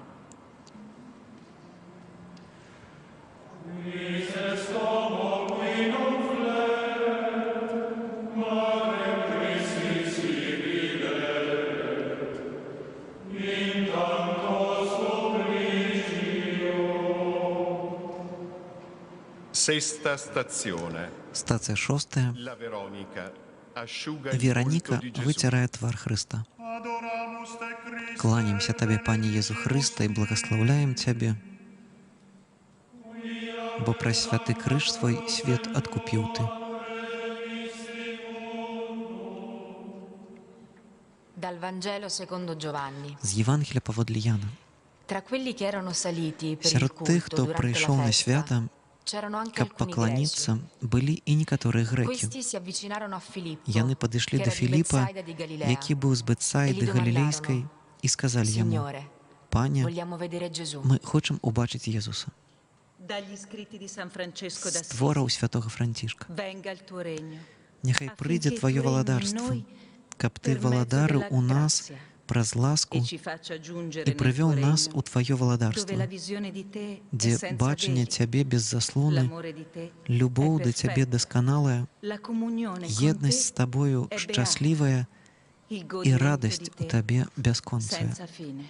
Sesta stazione. стацыя 6. La Veronica asciuga il Вероніка volto di Gesù. выцірае твар Хрыста. Кланямся Табе, Пане Езу Хрыста, і благаслаўляем Цябе, бо праз святы крыж свой свет адкупіў Ты. Dal Vangelo secondo Giovanni. З Євангелія паводле Яна. Tra quelli che erano saliti per il Сярод тых, culto хто durante прийшов la на festa, свята, c'erano anche каб alcuni greci. пакланіцца, былі і некаторыя грэкі. Questi si avvicinarono a Filippo, Яны падышлі che да era di Філіпа, Betsaida di Galilea, які быў з Бетсайды Галілейскай, і сказалі яму: Signore, «Пане, vogliamo vedere Gesù. мы хочам убачыць Езуса». dagli scritti di San Francesco З d'Assisi. твораў святога Францішка. Venga il tuo regno. Няхай прыйдзе Тваё валадарства, каб Ты валадарыў у нас праз ласку E ci faccia giungere і nel прывёў tuo нас regno, у Тваё dove валадарства, la visione di te è дзе senza бачанне veli, Цябе без заслоны, l'amore di te любоў è да Цябе perfetto, дасканалая, la comunione con еднасць з te Табою è beata, шчаслівая il і godimento радасць di у te Табе бясконцая. senza fine.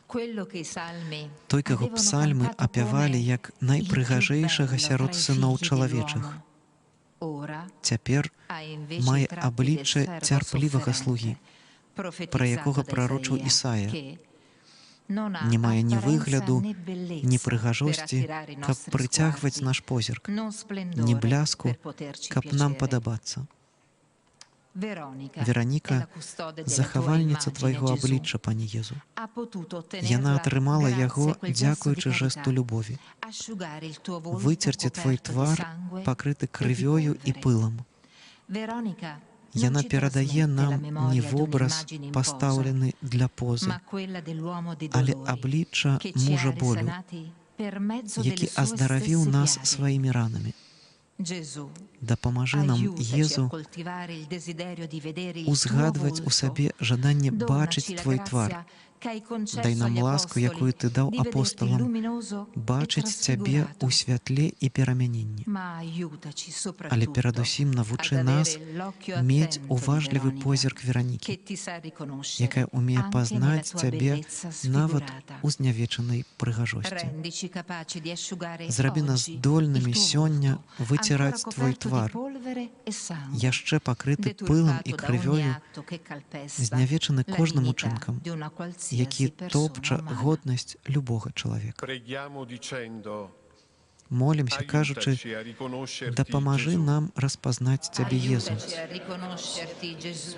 Quello che i salmi Той, каго avevano псальмы cantato апявалі come як il più найпрыгажэйшага bello сярод tra i сыноў figli чалавечых, dell'uomo. Ora цяпер ha invece мае i tratti del аблічча servo цярплівага sofferente, слугі, profetizzato пра якога da прарочыў Isaia, Ісая. che non ha Не мае ні apparenza выгляду, né bellezza ні per прыгажосці, attirare i каб nostri прыцягваць sguardi, наш позірк, non ні splendore бляску, per poterci каб нам piacere. падабацца. Veronica è Вераніка, la custode della tua захавальніца immagine, Твайго Gesù. аблічча, Пане Езу. Ha potuto Яна ottenerla атрымала яго, grazie a quel gesto di дзякуючы жэсту carità, любові. asciugare il tuo volto Выцерці Твой coperto di твар, sangue пакрыты e di крывёю і polvere. пылам. Veronica Яна non ci перадае trasmette la нам memoria не di вобраз, un'immagine imposa, пастаўлены для позы, ma quella dell'uomo di але dolori аблічча che ci мужа ha болю, risanati per mezzo delle які sue аздаравіў stesse нас piaghe. сваімі ранамі. Gesù, Дапамажы нам, aiutaci a Езу, coltivare il desiderio di vedere il tuo узгадваць у volto. сабе жаданне бачыць Donaci la Твой твар, grazia che hai concesso дай нам agli ласку, якую apostoli Ты даў di vederti апосталам, luminoso e бачыць Цябе trasfigurato. ў святле і перамяненні. Ma aiutaci Але soprattutto перадусім навучы ad нас avere l'occhio мець attento di уважлівы Veronica, позірк Веранікі, che ti sa riconoscere якая ўмее anche nella пазнаць tua Цябе bellezza нават sfigurata. у знявечанай прыгажосці. Rendici capaci di asciugare Зрабі нас oggi здольнымі il tuo сёння volto, выціраць ancora Твой coperto твар, di polvere e sangue, яшчэ пакрыты пылам і deturpato da ogni крывёю, atto che calpesta знявечаны la кожным dignità учынкам, di una qualsiasi які persona топча umana. годнасць любога чалавека. Preghiamo dicendo: Молімся, кажучы, aiutaci a riconoscerti, дапамажы Gesù, нам распазнаць Цябе, Езу. Aiutaci a riconoscerti, Gesù.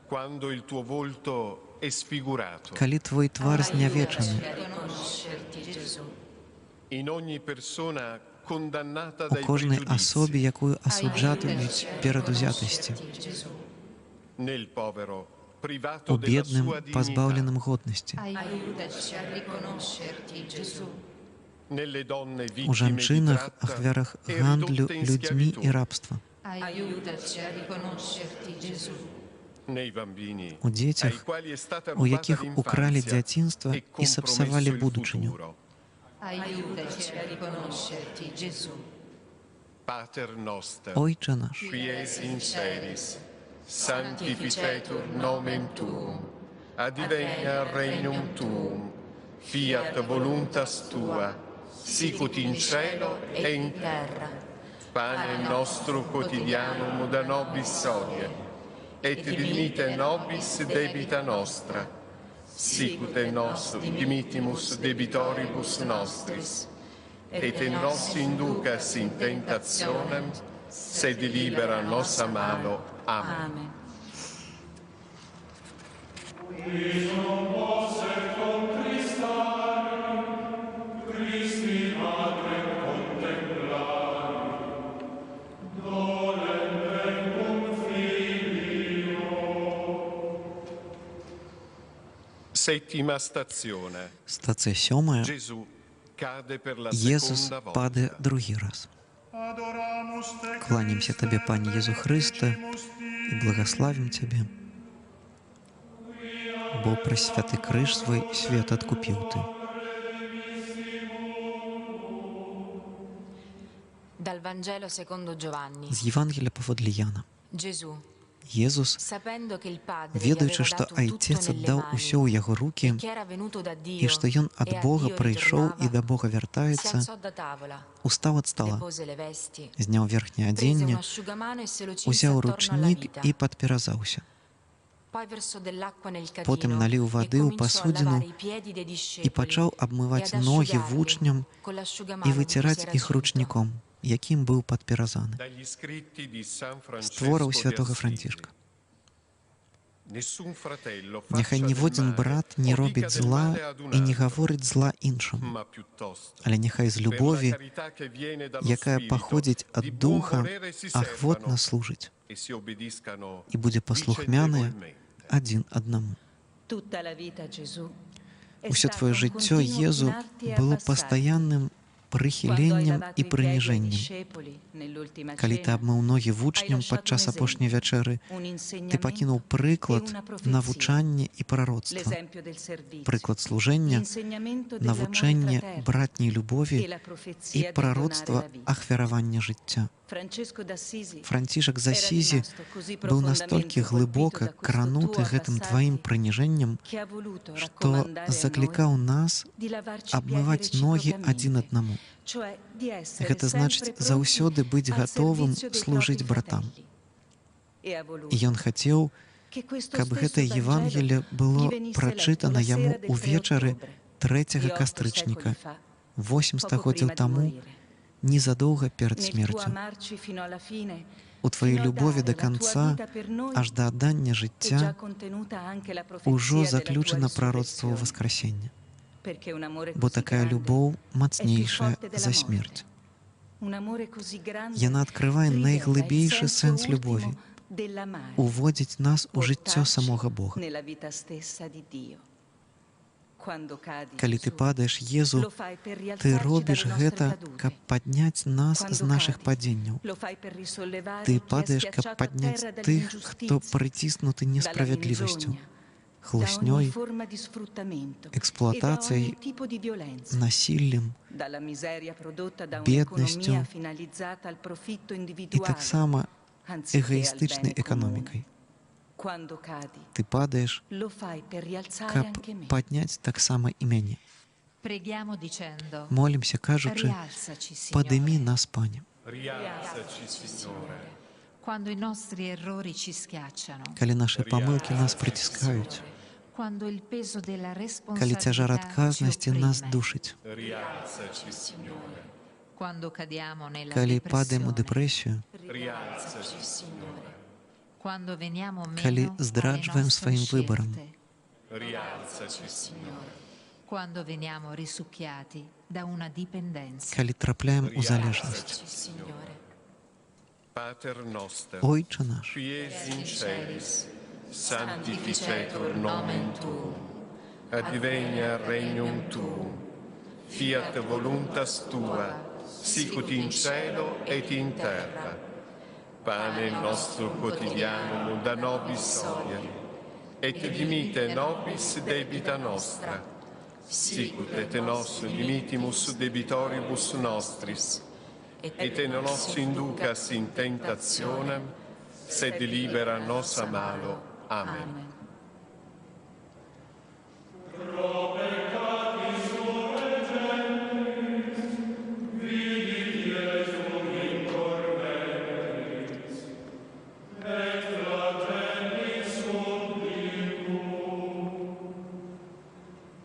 quando il tuo volto è sfigurato. Калі Твой твар знявечаны, A riconoscerti, Gesù. In ogni persona condannata у dai кожнай pregiudizi, асобе, якую асуджатуюць перад узятасцю, Gesù. nel povero privato у della бедным, sua dignità, пазбаўленым годнасці, Aiutaci a riconoscerti, Gesù. nelle donne у vittime di жанчынах, tratta ахвярах e гандлю ridotte in людзьмі і schiavitù, рабства, Aiutaci a riconoscerti, Gesù. nei bambini у ai дзецях, quali è stata у rubata якіх укралі l'infanzia дзяцінства e і compromesso сапсавалі il будучыню. futuro. Aiutaci a riconoscerti, Gesù. Pater noster, Ойче наш, qui es in celis, sanctificetur nomen tuum, advenia regnum tuum, fiat voluntas tua, sicut in cielo e in terra. Pane nostro quotidianum da nobis hodie, et dimite nobis debita nostra, sicut et nos dimittimus debitoribus nostris, et nos inducas in tentationem, sed libera nos a malo. Amen. Amen. Settima stazione. стацыя 7, Gesù cade per la Єсус seconda volta. паде другі раз. Кланімся Табе, Пане Єзу Христе, і благославім Цябе, бо праз святы крыж свой свет адкупіў Ты. Dal Vangelo secondo Giovanni. З Євангелія паводле Яна. Gesù, Єсус, sapendo che il Padre gli ведаючы, aveva што dato tutto Айцец nelle аддаў mani усё ў яго рукі, e che era venuto da і Dio што ён ад e a Бога Dio прыйшоў і да ritornava, Бога si вяртаецца, alzò da tavola, устаў ад стала, depose le vesti, зняў верхняе prese un адзенне, asciugamano e se lo cinse узяў attorno alla ручнік vita. і падперазаўся. Poi versò dell'acqua nel Потым cadino наліў e вады ў cominciò a пасудзіну lavare i piedi dei і discepoli пачаў e абмываць ad ногі asciugarli вучням con і l'asciugamano di cui si выціраць era іх cinto. ручніком, якім быў падперазаны. Dagli scritti di San З Francesco твораў di святога Assisi. Францішка. Nessun fratello Няхай faccia del ніводзін male брат не o dica робіць del зла male ad un і не altro, гаворыць зла іншаму, ma piuttosto але няхай з per la любові, carità che viene dallo якая Spirito, паходзіць ад di buon Духа, volere si ахвотна servano служыць e si obbediscano і будзе паслухмяныя vicendevolmente. адзін аднаму. Tutta la vita Gesù è Усё stato твоё un жыццё, continuo Езу, chinarti e было abbassarti. пастаянным Quando hai прыхіленнем lavato і i piedi ai прыніжэннем. discepoli nell'ultima Калі ты cena, абмыў ногі hai вучням lasciato un падчас апошняй esempio, вячэры, un ты пакінуў insegnamento прыклад e una profezia. навучання і прароцтва, L'esempio del servizio, прыклад служэння, l'insegnamento dell'amore навучэнне fraterno братняй e любові la і profezia del прароцтва donare la vita. ахвяравання жыцця. Francesco d'Assisi Францішак з era Асізі rimasto così быў настолькі profondamente глыбока colpito da questo крануты tuo гэтым abbassarti тваім прыніжэннем, che ha voluto што raccomandare a noi заклікаў нас di lavarci i piedi абмываць ногі адзін reciprocamente, аднаму. cioè di essere Гэта значыць sempre заўсёды pronti быць al гатовым servizio dei служыць propri братам. fratelli. E ha voluto І ён хацеў, che questo каб stesso гэтае Vangelo Євангеліе было gli venisse прачытана letto la яму sera del ў 3 вечары ottobre, 3 di 8 кастрычніка, secoli fa, 8 poco стагоддзяў prima di таму, morire. незадоўга перад Nel tuo смерцю. amarci fino alla fine, У тваёй fino a любові dare да la tua канца, vita per noi, аж да аддання è già жыцця, contenuta anche la ужо profezia della tua заключана прароцтва risurrezione, Воскресення. perché un amore Бо così такая grande любоў è più мацнейшая forte della за morte. смерць. Un amore così grande Яна адкрывае rivela il найглыбейшы senso сэнс ultimo любові, dell'amare, уводзіць нас у жыццё portarci самога Бога. nella vita stessa di Dio. Quando cadi, Калі ты Gesù, падаеш, Єзу, lo fai per ты rialzarci робіш dalle nostre гэта, cadute. каб падняць нас з Quando нашых cadi, падзенняў. lo fai per risollevare Ты chi è падаеш, каб schiacciato a падняць terra тых, хто dall'ingiustizia, прыціснуты dalla несправядлівасцю, menzogna, da ogni хлуснёй, forma di sfruttamento e da эксплуатацыяй, ogni tipo di violenza, насіллем, dalla miseria prodotta da беднасцю un'economia finalizzata al profitto і individuale, таксама anziché al эгоістычнай bene comune. эканомікай. Quando cadi, Ты падаеш, lo fai per rialzare каб anche me. падняць таксама і мяне. Preghiamo dicendo: Молімся, кажучы, rialzaci, падымі Signore, нас, Пане. Rialzaci, Signore. quando i nostri errori ci schiacciano, Калі нашы памылкі нас прыціскаюць, quando il peso della калі цяжар responsabilità ci адказнасці нас opprime, душыць, Rialzaci, Signore. quando cadiamo nella калі падаем у depressione, дэпрэсію, Rialzaci, Signore. quando veniamo калі meno alle здраджваем nostre сваім выбарам, scelte, Rialzaci, Signore. quando veniamo risucchiati da una dipendenza. калі трапляем у залежнасць. Rialzaci, Signore. Pater noster, Ойче наш, qui es in celis, sanctificetur nomen tuum, advenia regnum tuum, fiat voluntas tua, sicut in cielo et in terra. Pane nostro quotidiano da nobis hodie, et dimitte nobis debita nostra, sicut et nos dimitimus debitoribus nostris, et ne nos inducas in tentationem, sed libera nos a malo. Amen.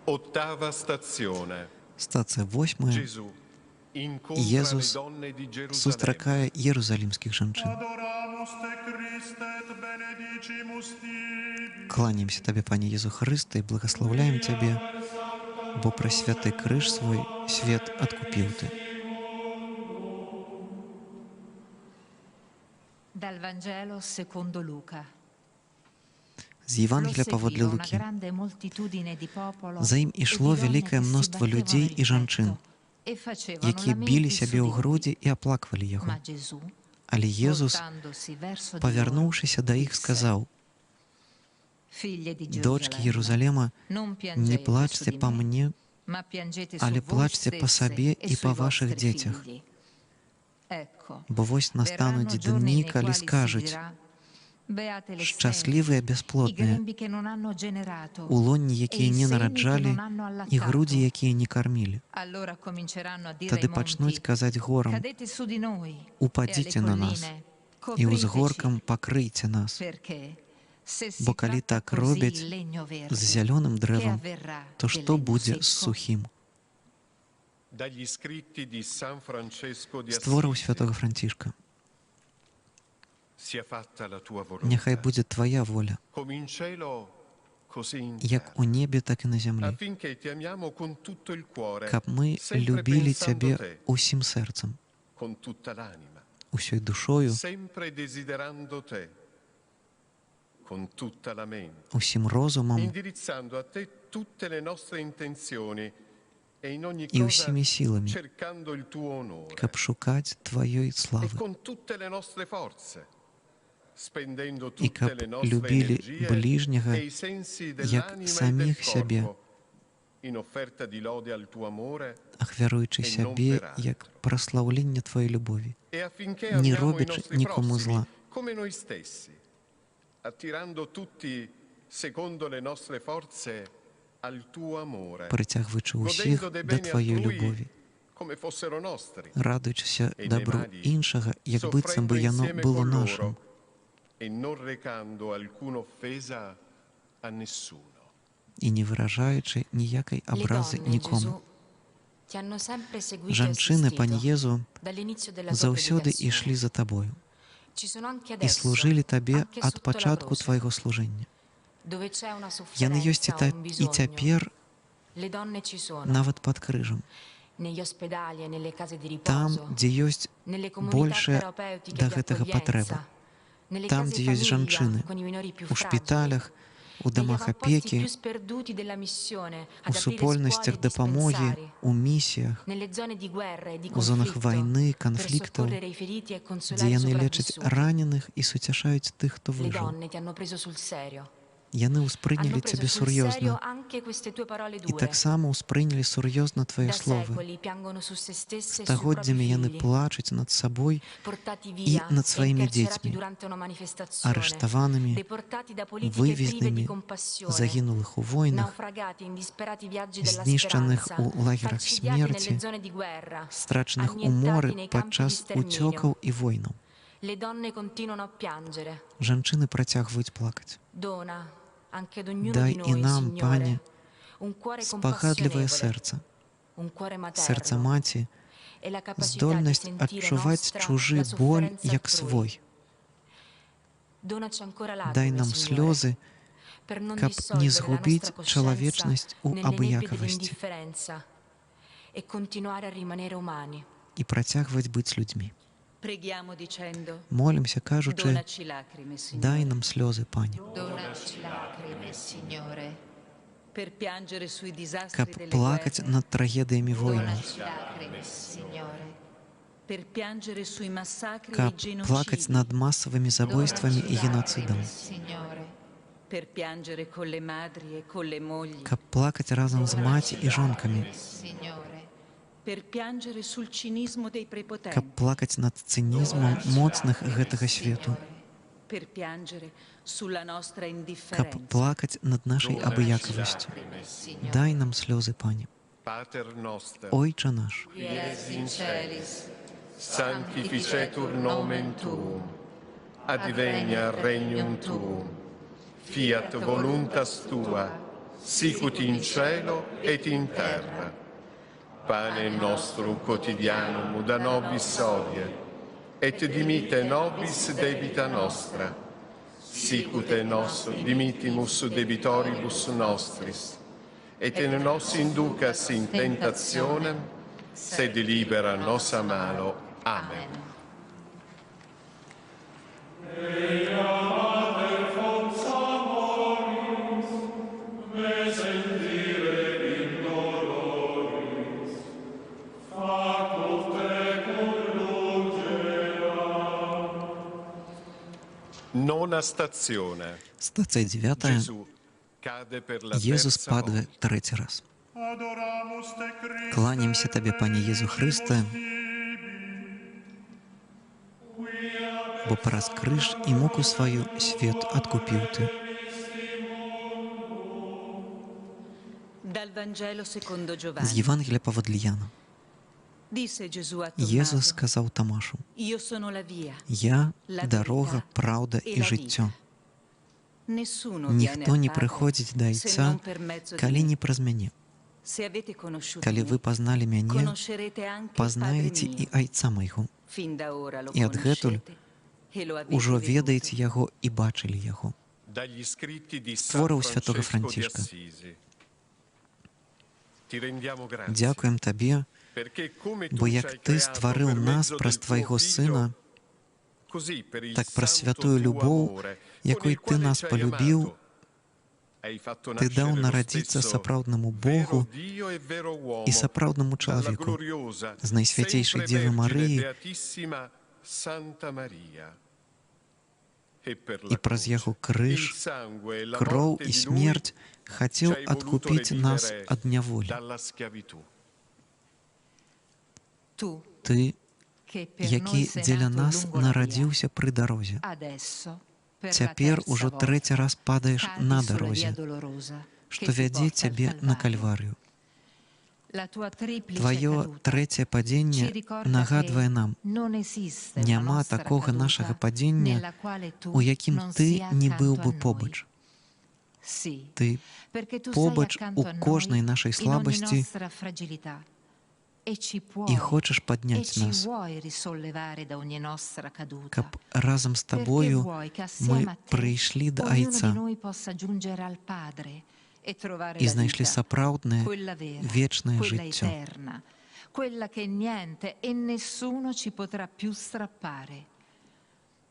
Ottava stazione. Стацыя 8. Gesù incontra le Jesús donne di Gerusalemme. сустракае єрусалімських жанчын. Кланяемся Табе, Пане Езу Хрысты, і благословляем Цябе, бо пра святы крыж свой свет адкупіў Ты. Dal Vangelo secondo Luca. З Євангелія паводле Лукі. За ім ішло вялікае мноства людзей і жанчын, якія білі сябе ў грудзі і аплаквалі яго. Але Езус, павярнуўшыся да іх, сказаў: «Дочкі Єрусалема, не плачце па мне, але плачце па сабе і па вашых дзецях. Бо вось настануць дні, калі скажуць: шчаслівыя бясплодныя, у лонні, якія не нараджалі, і грудзі, якія не кармілі. Тады пачнуць казаць горам: упадзіце на нас, і ўзгоркам пакрыйце нас. Бо калі так робяць з зялёным дрэвам, то што будзе з сухім?» З твораў святого Францішка. Няхай будзе Твая воля, як у небе, так і на зямлі, каб мы любілі Цябе усім сэрцам, усёй душою, усім розумам і ўсімі сіламі, каб шукаць Тваёй славы, і каб любілі бліжняга, як саміх сябе, ахвяруючы сябе як праслаўленне Тваёй любові, не робячы нікому зла, прыцягваючы ўсіх да Тваёй любові, радуючыся дабру іншага, як быццам бы яно было нашым, і не выражаючы ніякай абразы нікому. Жанчыны, Пане Езу, заўсёды ішлі за Табою і служылі Табе ад пачатку Твайго служэння. Яны ёсць і цяпер, нават пад крыжам. Там, дзе ёсць большая да гэтага патрэба. Там, дзе ёсць жанчыны, у шпіталях, у дамах апекі, у супольнасцях дапамогі, у місіях, у зонах вайны, канфліктаў, дзе яны лечаць раненых і суцяшаюць тых, хто выжыў. Яны ўспрынялі Цябе сур'ёзна і таксама ўспрынялі сур'ёзна Твае словы. Стагоддзямі яны плачуць над сабой і над сваімі дзецьмі, арыштаванымі, вывезенымі, загінулых у войнах, знішчаных у лагерах смерці, страчаных у моры падчас уцёкаў і войнаў. Жанчыны працягваюць плакаць. Дай і нам, Пане, спагадлівае сэрца, сэрца маці, здольнасць адчуваць чужы боль як свой. Дай нам слёзы, каб не згубіць чалавечнасць у абыякавасці і працягваць быць людзьмі. Молімся, кажучы: дай нам слёзы, Пане. per piangere sui disastri каб delle плакаць guerre, над трагедыямі войны, Donaci lacrime, Signore. per piangere sui massacri e каб i плакаць genocidi, над масавымі забойствамі і геноцыдам, Signore. per piangere con le madri e con le mogli, каб плакаць разам з маці і жонкамі, Signore. per piangere sul cinismo dei каб prepotenti, плакаць над цынізмам моцных гэтага свету, per piangere sulla nostra каб indifferenza. плакаць над нашай абыякавасцю. Дай нам слёзы, Пане. Pater noster, Ойча наш, Quies in celis, sanctificetur nomen tuum, advenia regnum tuum, fiat voluntas tua, sicut in cielo et in terra. Pane nostrum quotidianum da nobis hodie, et dimitte nobis debita nostra, sicut et nos dimittimus debitoribus nostris, et ne nos inducas in tentationem, sed libera nos a malo. Amen. Nona stazione. Стацыя 9. Gesù cade per la Езус terza падае volta. трэці раз. Кланяемся Табе, Пане Езу Хрысте, бо праз крыж і муку сваю свет адкупіў Ты. Dal Vangelo secondo З Giovanni. Євангелія паводле Яна. Disse Gesù a Єсус Tommaso, сказаў Тамашу: io sono la via. «Я – дарога, праўда і жыццё. Nessuno viene Ніхто al не Padre прыходзіць да se Айца, non per mezzo di калі me. не праз мяне. Se avete conosciuto Калі me, вы пазналі мяне, conoscerete anche il Padre пазнаеце і mio. Айца майго. Fin da ora lo І адгэтуль conoscete e lo avete Ужо veduto. ведаеце яго і бачылі яго». Dagli scritti di San Твораў святого Francesco di Францішка. Assisi. Ti rendiamo grazie, Дзякуем Табе, perché come tu бо ci як hai Ты creato стварыў per нас mezzo праз del tuo Твайго Сына, Figlio, così per il так праз santo святую tuo любоў, amore, якой con il Ты quale нас ci hai полюбіў, amato, hai fatto Ты даў nascere lo нарадзіцца stesso сапраўднаму vero Богу Dio e vero uomo і сапраўднаму dalla чалавеку gloriosa, з Найсвятейшай sempre Дзевы Vergine Марыі Beatissima Santa Maria. E per і la праз croce, яго il крыж, sangue e la кроў morte і di Lui смерць хацеў ci hai voluto адкупіць нас redimere ад няволі. dalla schiavitù. Tu, che Ты, per noi які sei дзеля nato нас lungo la via, нарадзіўся пры дарозе, adesso, per la цяпер terza ужо volta, трэці раз падаеш cadi на sulla via дарозе, dolorosa што che ti вядзе porta al цябе на Calvario. кальварыю. La tua triplice Тваё caduta трэцяе ci падзенне ricorda нагадвае che нам, non esiste una няма nostra такога caduta нашага падзення, nella quale tu у якім non Ты sia не accanto быў a бы noi. побач. Sì, Ты perché tu sei побач accanto у a кожнай noi нашай in ogni слабасці nostra fragilità e ci і puoi хочаш e падняць ci нас, vuoi risollevare da ogni nostra caduta. каб разам з Perché Табою vuoi che мы assieme a te прыйшлі да ognuno di Айца noi possa giungere al Padre e trovare і la знайшлі vita, сапраўднае quella vera, вечнае quella жыццё. eterna, quella che niente e nessuno ci potrà più strappare.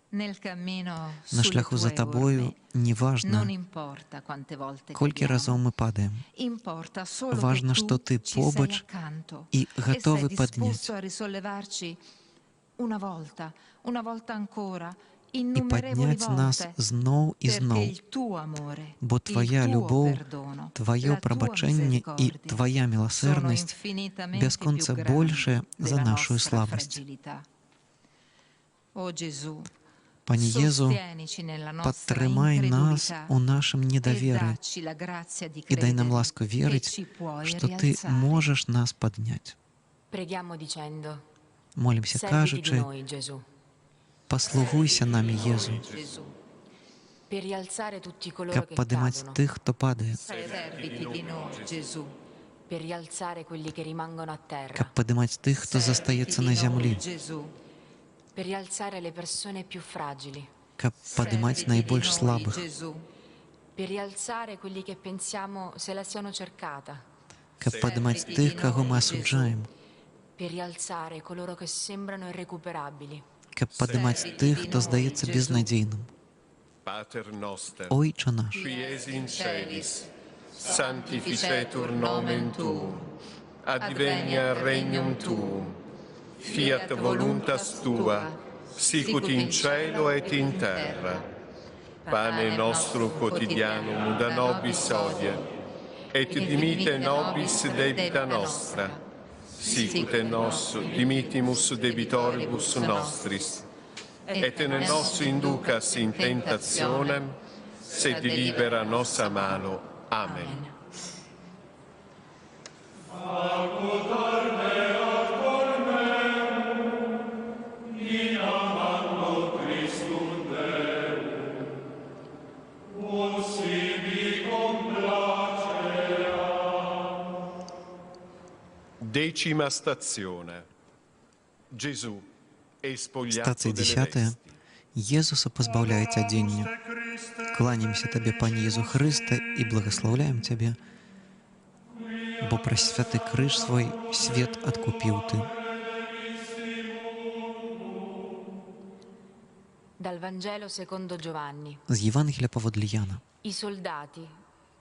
Nel cammino На sulle шляху за tue Табою orme неважна, non importa quante volte колькі разоў cadiamo, мы падаем. importa solo Важна, che што tu Ты ci sei побач accanto і e sei гатовы disposto падняць. a risollevarci una volta ancora, І innumerevoli падняць нас volte, зноў і perché зноў, il tuo amore, бо il Твая tuo любоў, perdono, Тваё la tua прабачэнне і misericordia Твая sono міласэрнасць infinitamente бясконца più большая grandi за della нашую nostra слабасць. fragilità. O Gesù, Пане Езу, sostienici nella nostra падтрымай нас incredulità у нашым e недаверы dacci la grazia di і дай нам credere ласку che верыць, ci puoi што Ты rialzare. можаш нас падняць. Preghiamo dicendo: Молімся, Serviti di кажучы, noi, Gesù, паслугуйся намі, Езу, Gesù, per rialzare tutti coloro каб che падымаць cadono, тых, хто падае, Serviti di noi, Gesù. per rialzare quelli che rimangono a terra, каб падымаць тых, хто застаецца на зямлі, Gesù. per rialzare le persone più fragili, каб падымаць найбольш слабых, Gesù. per rialzare quelli che pensiamo se la siano cercata, каб падымаць тых, каго мы асуджаем, per rialzare coloro che sembrano irrecuperabili, каб падымаць тых, хто здаецца безнадзейным. Pater noster, Ойча наш, qui es in celis, sanctificetur nomen tuum, adveniat regnum tuum, fiat voluntas tua, sicut in cielo et in terra. Pane nostrum quotidianum da nobis hodie, et dimitte nobis debita nostra, sicut et nos dimittimus debitoribus nostris, et ne nos inducas in tentationem, sed libera nos a malo. Amen. Decima stazione. Gesù è spogliato Стацыя delle 10. vesti. Езуса пазбаўляеце адзення. Кланяемся Табе, Пане Езу Хрысте, і благаслаўляем Цябе, бо праз святы крыж свой свет адкупіў Ты. Dal Vangelo secondo Giovanni. З Євангелія паводле Яна. I soldati,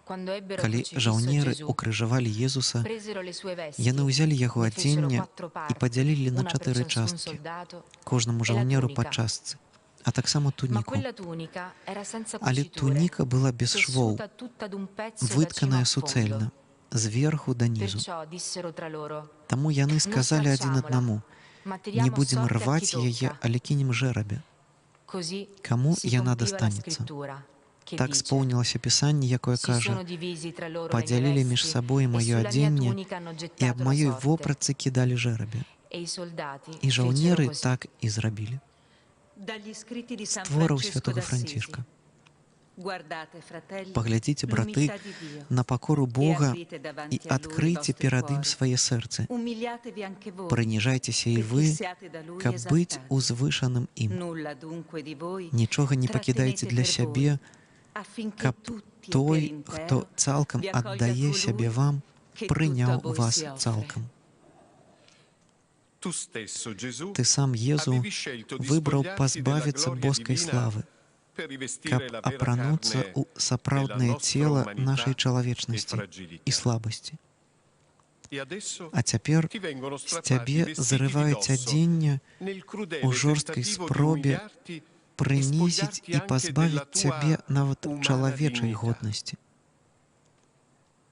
quando ebbero Калі crocifisso жаўнеры Gesù, укрыжавалі Езуса, presero le sue vesti, яны ўзялі яго ne fecero адзенне quattro і parti, падзялілі на una per 4 ciascun часткі, soldato, кожнаму e la жаўнеру па tunica. частцы, а таксама Ma туніку. quella tunica era senza Але cuciture, туніка была без швоў, tessuta tutta d'un pezzo da cima вытканая a fondo. суцэльна, зверху да нізу. Perciò dissero tra loro: Таму яны сказалі адзін аднаму: ma «Не tiriamo будзем sorte a chi рваць яе, tocca». але кінем жэрабе». Così Каму si яна compiva la дастанецца. scrittura, che Так dice: споўнілася Пісанне, якое «Si sono кажа: divisi tra loro le «Падзялілі mie між vesti, сабой e маё sulla mia адзенне, tunica hanno і gettato аб la маёй sorte». вопратцы кідалі жэрабе». E i soldati І жаўнеры fecero così. так і зрабілі. Dagli scritti di San Створаў Francesco святого d'Assisi. Францішка. Guardate, fratelli, Паглядзіце, браты, l'umiltà di Dio. на пакору Бога aprite davanti і a Lui i адкрыйце vostri перад ім cuori. свае сэрцы. Umiliatevi anche voi, Прыніжайцеся і perché вы, siate da Lui каб быць esaltati. узвышаным ім. Nulla dunque di voi Нічога не пакідайце для сябе, affinché каб tutti e per той, intero хто цалкам vi accolga аддае colui сябе вам, che прыняў tutto a voi вас si offre. цалкам. Tu stesso, Gesù, Ты сам, Езу, avevi scelto di выбраў spogliarti пазбавіцца della gloria боскай divina славы, per rivestire каб la vera апрануцца carne ў сапраўднае della nostra цела umanità нашай e чалавечнасці fragilità. і слабасці. E adesso А цяпер ti vengono з strappati цябе i vestiti di зрываюць dosso адзенне nel crudele у жорсткай tentativo di спробе umiliarti прынізіць і пазбавіць цябе нават чалавечай годнасці.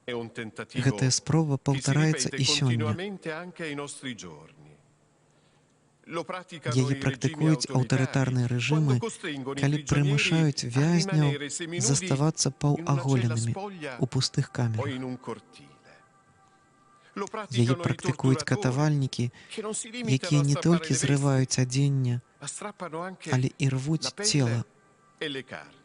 È un tentativo Гэтая спроба che si паўтараецца ripete і сёння. continuamente anche ai nostri giorni. Lo praticano Яе i regimi практыкуюць аўтарытарныя autoritari рэжымы, quando costringono i калі prigionieri прымушаюць a вязняў rimanere seminudi заставацца in una cella паўаголенымі spoglia у пустых o камерах. in un cortile. Lo Яе praticano i практыкуюць torturatori катавальнікі, che non si limitano якія a не strappare толькі le vesti, зрываюць адзенне, ma strappano anche але і рвуць la pelle цела. e le carni.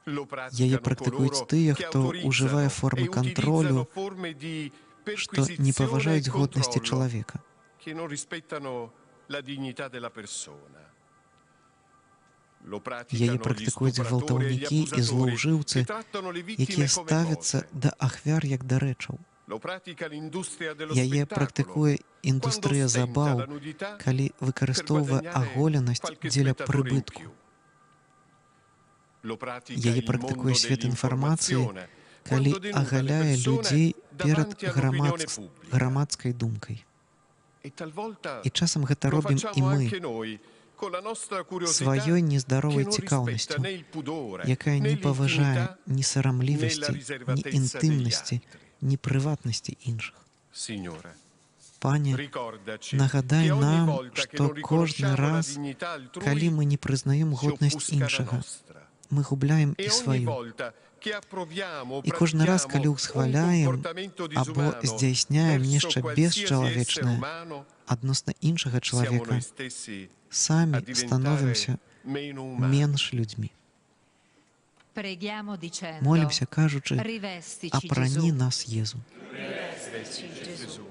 Lo Яе praticano практыкуюць coloro тыя, che хто ўжывае autorizzano формы e кантролю, utilizzano forme di што не perquisizione паважаюць e годнасці controllo чалавека. che non rispettano la dignità della persona. Lo Яе praticano gli практыкуюць stupratori e gli гвалтаўнікі і abusatori злоўжыўцы, che trattano le vittime якія come ставяцца cose. да ахвяр як да рэчаў. Lo pratica l'industria dello Яе spettacolo практыкуе індустрыя quando ostenta забаў, la nudità калі выкарыстоўвае per guadagnare аголенасць qualche дзеля spettatore in прыбытку. più. Lo pratica Яе il практыкуе mondo свет інфармацыі, dell'informazione калі quando denuda le агаляе persone людзей перад davanti all'opinione pubblica. грамадскай думкай. E talvolta І часам гэта lo робім і facciamo мы anche noi con la nostra curiosità сваёй che нездаровай non rispetta цікаўнасцю, né il pudore, якая né не паважае l'intimità, ні né la сарамлівасці, ні riservatezza degli інтымнасці, altri. ні прыватнасці іншых. Signore, Пане, ricordaci нагадай che ogni нам, volta che што non кожны riconosciamo la раз, dignità altrui, калі мы не прызнаем si годнасць offusca la іншага, nostra. мы губляем E і ogni сваю. volta che approviamo o І кожны раз, калі pratichiamo un ўсхваляем comportamento або disumano здзяйсняем verso нешта qualsiasi essere бесчалавечнае umano, адносна іншага siamo чалавека, noi stessi a самі diventare становімся meno umani. менш людзьмі. Preghiamo dicendo: Молімся, кажучи: rivestici «Апрані Gesù нас, Єзу, Gesù,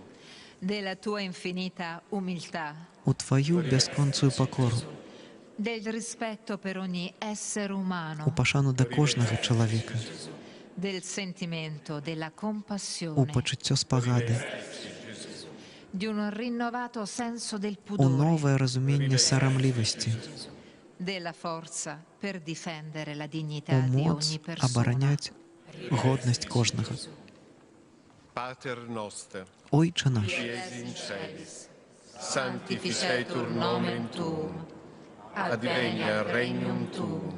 della tua infinita umiltà, у Твою безконцую покору, del rispetto per ogni essere у umano, пашану да кожнага чалавека, del sentimento della у compassione, пачуццё спагады, di un rinnovato senso del у pudore, новае разуменне сарамлівасці, della forza per difendere la у dignità di моц ogni persona. абараняць годнасць кожнага. Pater noster, Ойче наш, qui es in celis, sanctificetur nomen tuum, advenia regnum tuum,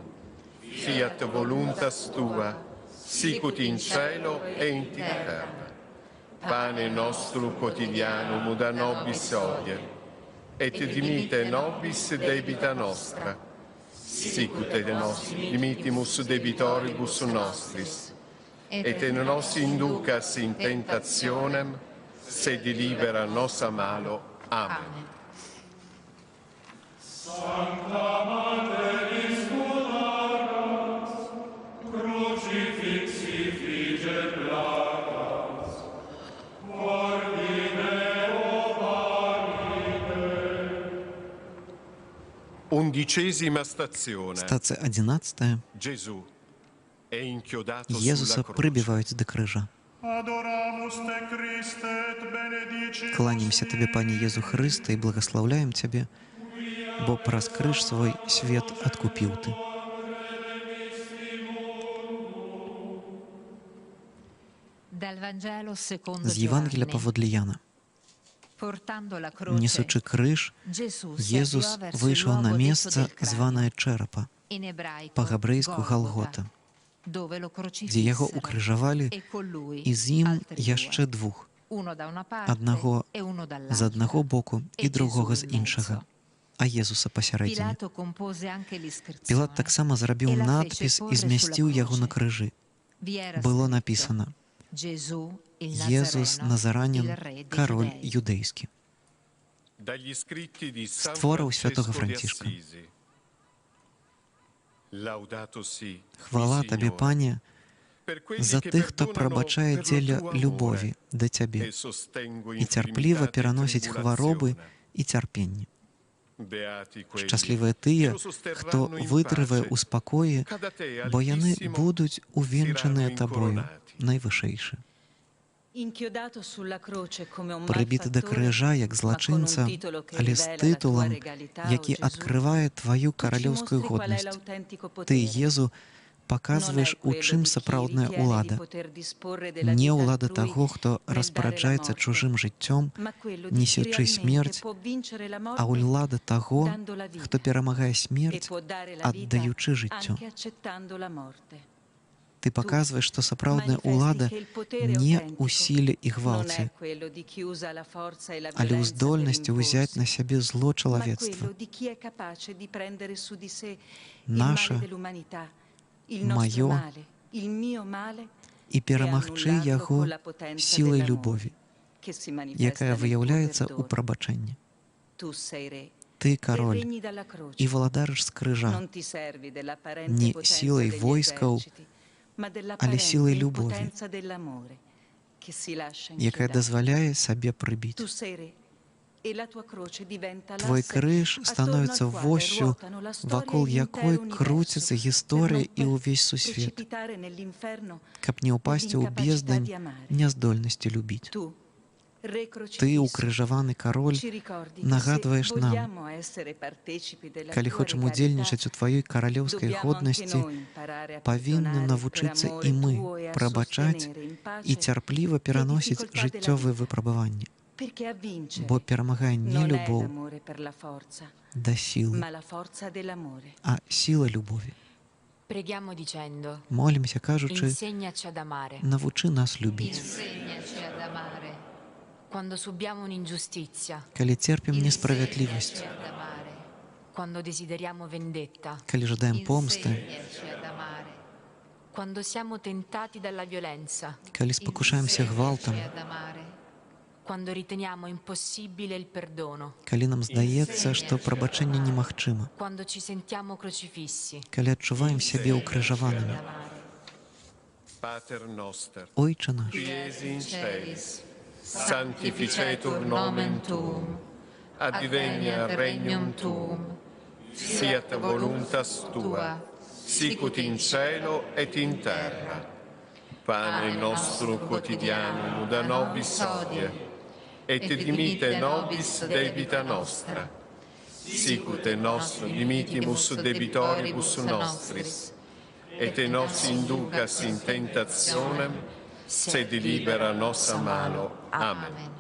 fiat voluntas tua, sicut in cielo et in terra. Pane nostrum quotidianum da nobis hodie, et dimitte nobis debita nostra, sicut et nos dimittimus debitoribus nostris, et ne nos inducas in tentationem, sed libera nos a malo. Amen. Undicesima stazione. Стацыя 11. Gesù è inchiodato Єзуса sulla croce. прибівають до крижа. Кланімся Табе, Пане Єзу Христе, і благословляем Цябе, бо праз крыж свой свет адкупіў Ты. З Євангелія паводле Яна. Несучы крыж, Езус выйшаў на месца, званае Чэрапа, па-габрэйску Галгота, дзе яго укрыжавалі, і з ім яшчэ двух, аднаго з аднаго боку і другога з іншага, а Езуса пасярэдзіне. Пілат таксама зрабіў надпіс і змясціў яго на крыжы. Было напісана: Езус Назаранин, кароль юдэйскі. З твораў святого Францішка. Хвала Табе, Пане, за тых, хто прабачае дзеля любові да Цябе і цярпліва пераносіць хваробы і цярпенні. Шчаслівыя тыя, хто вытрывае ў спакоі, бо яны будуць увенчаныя Табою, найвышэйшы. Прыбіты да крыжа, як злачынца, але з тытулам, які адкрывае Тваю каралеўскую годнасць. Ты, Езу, паказваеш, у чым сапраўдная ўлада. Не ўлада таго, хто распараджаецца чужым жыццём, несючы смерць, а ўлада таго, хто перамагае смерць, аддаючы жыццё. Ты паказваеш, што сапраўдная ўлада не ў сіле і гвалце, але ў здольнасці ўзяць на сябе зло чалавецтва. Наша, маё, і перамагчы яго сілай любові, якая выяўляецца ў прабачэнні. Ты кароль і валадарыш з крыжа, не сілай войскаў, але сілай любові, якая дазваляе сабе прыбіць. Твой крыж становіцца восью, вакол якой круціцца гісторыя і ўвесь сусвет, каб не ўпасці ў бездань няздольнасці любіць. Ты, укрыжаваны кароль, нагадваеш нам, калі хочам удзельнічаць у Тваёй каралеўскай годнасці, павінны навучыцца і мы прабачаць і цярпліва пераносіць жыццёвыя выпрабаванні, бо перамагае не любоў да сілы, а сіла любові. Молімся, кажучы, навучы нас любіць. Калі церпім несправядлівасць, калі жадаем помсты, калі спакушаемся гвалтам, калі нам здаецца, што прабачэнне немагчыма, калі адчуваем сябе ўкрыжаванымі. Ойче наш, sanctificetur nomen tuum, advenia regnum tuum, fiat voluntas tua, sicut in cielo et in terra. Pane nostrum quotidianum da nobis hodie, et dimitte nobis debita nostra, sicut et nos dimittimus debitoribus nostris, e te nos inducas in tentazione, sed libera nostra malo. Amen.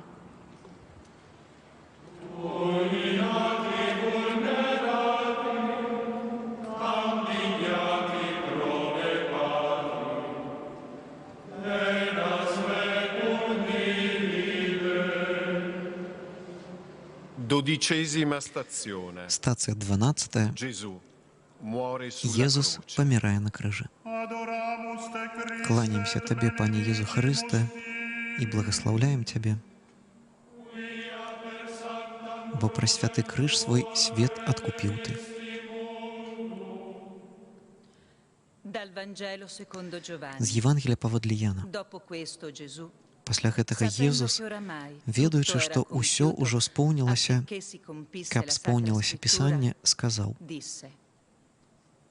Dodicesima stazione. Стація 12. Gesù muore sulla Єсус croce. помирає на крижі. Кланяемся Тебе, Пане Єсу Христе, і благословляем Тебе. Бо про святий криж свой свет откупил Ты. Dal Vangelo secondo З Giovanni. Євангелія паводле Яна. Dopo questo Gesù, Пасля гэтага sapendo Єсус, che oramai ведаючы, tutto што era ўсё compiuto, ўжо споўнілася, affinché si compisse каб la Sacra споўнілася Scrittura, Пісанне, сказаў: disse: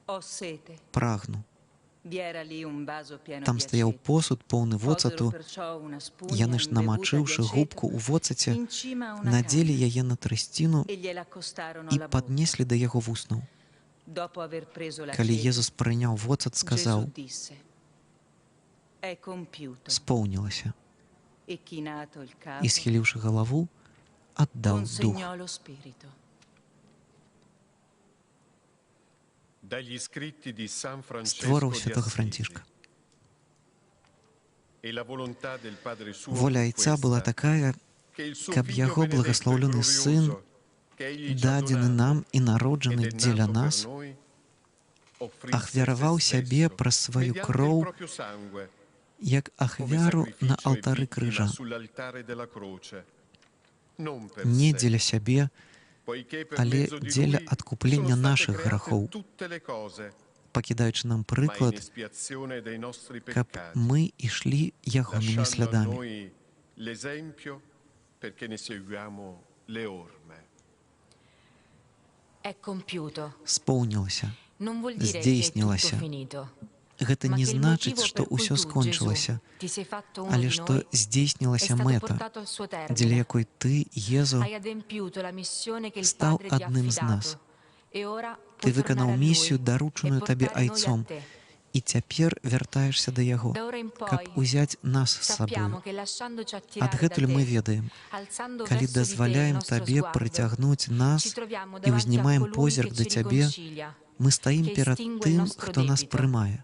Ho sete. «Прагну». Vi era lì un vaso pieno Там di стаяў aceto. посуд, поўны воцату. Posero perciò una spugna Яны ж, imbevuta di намачыўшы aceto губку ў воцаце, in cima a una надзелі canna яе на трысціну e gliela accostarono і alla bocca. паднеслі да яго вуснаў. Dopo aver preso Калі l'aceto, Єсус прыняў воцат, сказаў: Gesù disse: È compiuto. «Споўнілася». E chinato il capo, І, схіліўшы галаву, аддаў дух. consegnò lo spirito. Dagli scritti di San З Francesco твораў di святого Assisi. Францішка. E la volontà del Padre suo Воля fu Айця була questa, така, che il suo каб figlio яго benedetto e благословлений син, glorioso, che egli ci ha дадзены donato нам і ed народжены è дзеля nato per нас, noi, offrisse ахвяраваў se сябе stesso, праз сваю mediante il кроў, proprio sangue, як come ахвяру на sacrificio e алтары vittima крыжа, sull'altare della croce, non per не sé, дзеля сябе, poiché per але mezzo di дзеля lui адкуплення sono state наших create грахоў, tutte le cose, пакідаючы нам ma in прыклад, espiazione dei nostri каб peccati, мы ішлі ягонымі lasciando a слядамі. noi l'esempio perché ne seguiamo le orme. È compiuto. Споўнілася, Non vuol dire che è tutto здзейснілася. finito. Гэта Ma не che il значыць, motivo што per cui ўсё tu, скончылася, Gesù, ti sei fatto uno але di што noi, è здзейснілася stato мэта, portato al suo дзеля termine. якой Ты, Єзу, Hai adempiuto la missione che il стаў Padre ti ha адным з нас. affidato. E ora Ты puoi выканаў tornare a місію, Lui e даручаную Табе portare noi a Айцом, te. і цяпер вяртаешся да Яго, Da ora in каб poi узяць нас з sappiamo сабою. che lasciandoci attirare da Адгэтуль мы te, ведаем, alzando калі verso di te il дазваляем nostro Табе sguardo, прыцягнуць ci нас troviamo і davanti a ўзнімаем colui позірк che да ci Цябе, riconcilia, мы стаім che перад estingue il тым, nostro хто нас debito, прымае,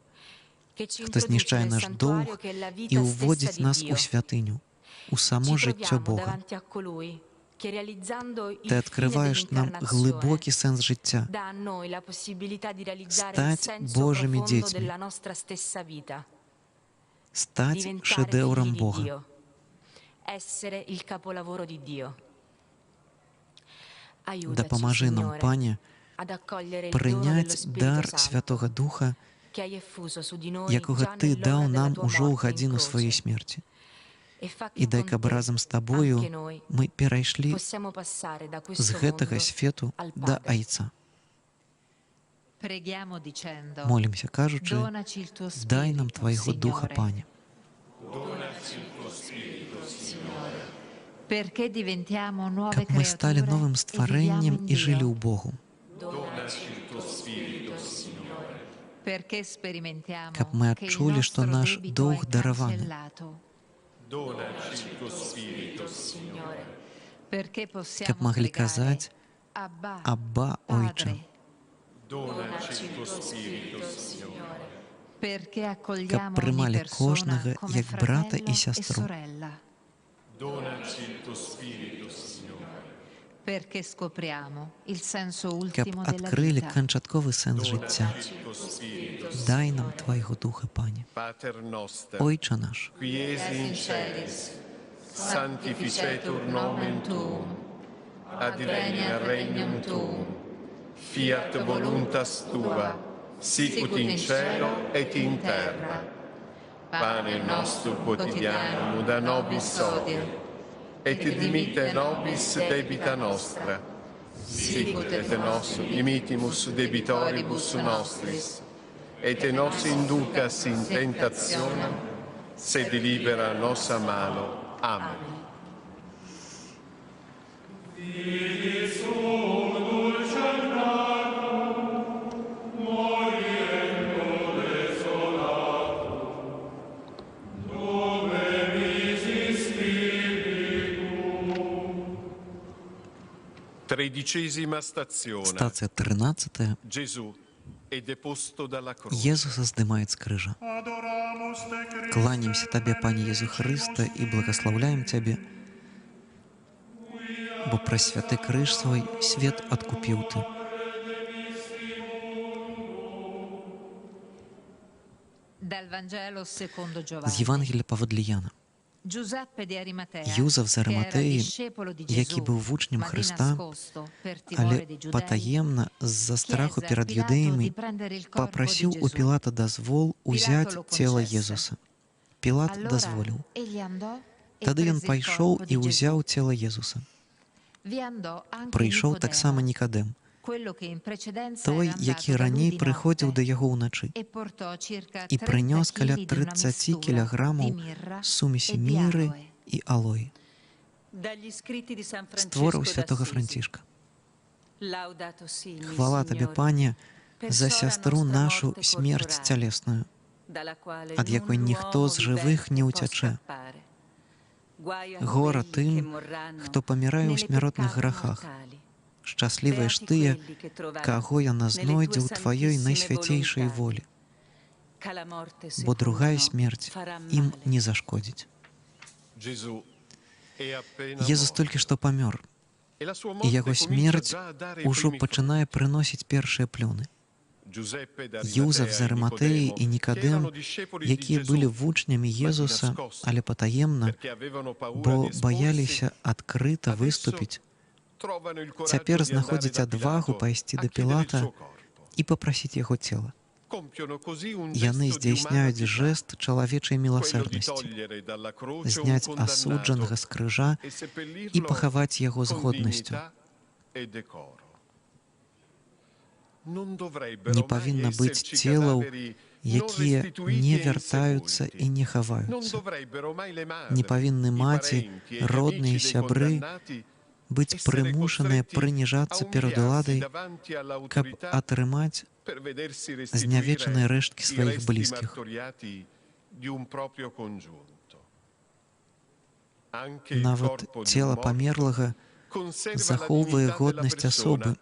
che ci хто introduce знішчае nel наш santuario доўг che è la і vita stessa ўводзіць di нас у Dio. святыню, у само Ci жыццё troviamo Бога. davanti a colui che realizzando il Ты fine адкрываеш нам dell'incarnazione глибокий сенс життя, dà a noi la possibilità di realizzare il стать senso Божими profondo детьми, della nostra stessa vita, стать diventare шедевром figli di Бога, Dio, essere il capolavoro di Dio. Aiutaci, Дапамажы нам, Signore, Пане, ad accogliere il dono dello прыняць Spirito дар Santo Святого Духа, che hai effuso su di noi якога già Ты даў nell'ora della нам tua ужо ў morte in гадзіну сваёй croce. смерці. E fa І che дай, con каб te разам з anche Табою noi мы перайшлі possiamo passare da з questo гэтага mondo свету al да Padre. Айца. Preghiamo dicendo: Молімся, кажучи, Donaci il tuo дай нам spirito, Твайго Духа, Signore, Пане, perché diventiamo nuove каб мы сталі creature новым e viviamo стварэннем in і жылі Dio, ў Богу, perché sperimentiamo каб мы che il адчулі, што nostro наш debito доўг è дараваны, cancellato, Donaci il tuo spirito, Signore, perché каб possiamo маглі pregare казаць: Abba, «Абба, Ойче», Padre, donaci il tuo spirito, Signore. perché каб accogliamo ogni прымалі persona кожнага come як брата fratello і e сястру, sorella, Donaci il tuo spirito, Signore. perché scopriamo il senso каб ultimo della адкрылі vita. канчатковы сэнс жыцця. Il tuo spirito, Дай нам Твайго Духа, Пане. Pater noster, Ойче наш, qui esi in celis, sanctificetur nomen tuum, adveniat regnum tuum, fiat voluntas tua, sicut in cielo et in terra. Pane nostro quotidiano da nobis hodie, et dimitte nobis debita nostra, sicut et nos dimittimus debitoribus nostris, et nos inducas in tentationem, sed libera nos a malo. Amen. 13ª stazione. Стация 13. Gesù è deposto dalla croce. Езуса здымает с крыжа. Кланяемся Тебе, Пане Езу Христе, и благословляем Тебе, бо пресвятый крыж свой свет откупил Ты. Dal Vangelo secondo З Giovanni. Євангелія Паводлі Яна. Giuseppe di Arimatea, Юзеф з che era Ариматеї, discepolo di який Gesù, був учнем ma di Христа, nascosto, per timore але dei giudei, потаємно, з-за страху chiese a перед Pilato юдеями, di prendere il corpo di попросив у Gesù. Пилата дозвол узять lo тело concesse. Єзуса. Пилат Allora дозволив. egli andò e Тоді він prese il пайшов corpo і di Gesù. узяв тіло Єзуса. Vi andò anche Прийшов так само Nicodemo, Нікодем, quello che in precedenza той, era який andato da lui раніше di приходив notte до його вночі, e portò circa і 30 приніс каля chili di una 30 mistura di кілограмів mirra сумісі e di міри aloe. і алої. Dagli scritti di San Створив Francesco святого d'Assisi. Францишка. Laudato si, mi Хвала Тобі, Signore, Пані, per за sola сестру nostra нашу morte смерть corporale, тілесну, dalla quale від якої null'uomo ніхто з живих не vivente può утече. scappare. Guai a Гора quelli che тим, morranno хто помирає у nelle смертних peccati грехах. mortali. Щасливі ж Beati тие, quelli che troveranno кого я nelle знайду tue у Твоєї santissime найсвятейшої volontà, волі, che la morte бо другая secondo смерть farà їм male. не зашкодить. Gesù è appena Єзус morto. тільки що помер, E la sua і morte його comincia смерть già a dare i уже primi починає приносити перші плони. Giuseppe da Юзеф з Arimatea e Ариматеї і Nicodemo, che Нікодем, erano discepoli di які були Gesù, вучнями Єзуса, але потаємно, perché avevano paura бо di esporsi, боялися відкрито виступити, trovano il coraggio тепер di andare знаходять da відвагу Pilato пойти a до chiedere il Пілата suo corpo. і попросити його тіла. Compiono così un І вони gesto di здійсняють umana pietà, жест чоловічої quello di милосердності, togliere dalla croce un знять condannato осудженого з крижа e seppellirlo і поховати його з con годністю. dignità e decoro. Non dovrebbero Не mai повинно бути esserci тілів, cadaveri які non restituiti не e вертаються insepolti. і не Non ховаються. dovrebbero mai le Не madri, повинні i маті, parenti e gli родні і amici dei сябри condannati бути essere примушені costretti принижатися a перед umiliarsi владою, davanti щоб all'autorità отримати per vedersi знявечені restituire рештки i своїх resti близьких. martoriati di un proprio congiunto. Anche il Навіть corpo di un тіло morto померлого conserva la заховує dignità della годність особи persona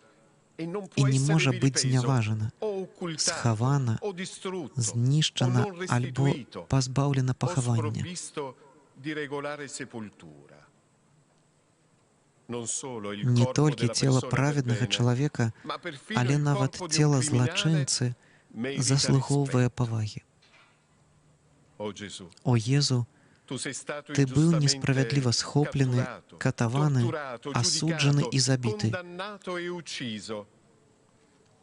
e non і può не essere може бути vilipeso зневажена, o occultato схована, o distrutto o знищена non або restituito позбавлена o поховання. sprovvisto di regolare sepoltura. Non solo il Не corpo тільки della тіло persona праведного per bene, чоловіка, ma perfino але il навіть corpo di un тіло criminale злочинці merita заслуговує rispetto. поваги. О Gesù, О Єзу, tu sei stato Ти був ingiustamente несправедливо схоплений, catturato, катований, torturato, осуджений giudicato, і забитий. condannato e ucciso.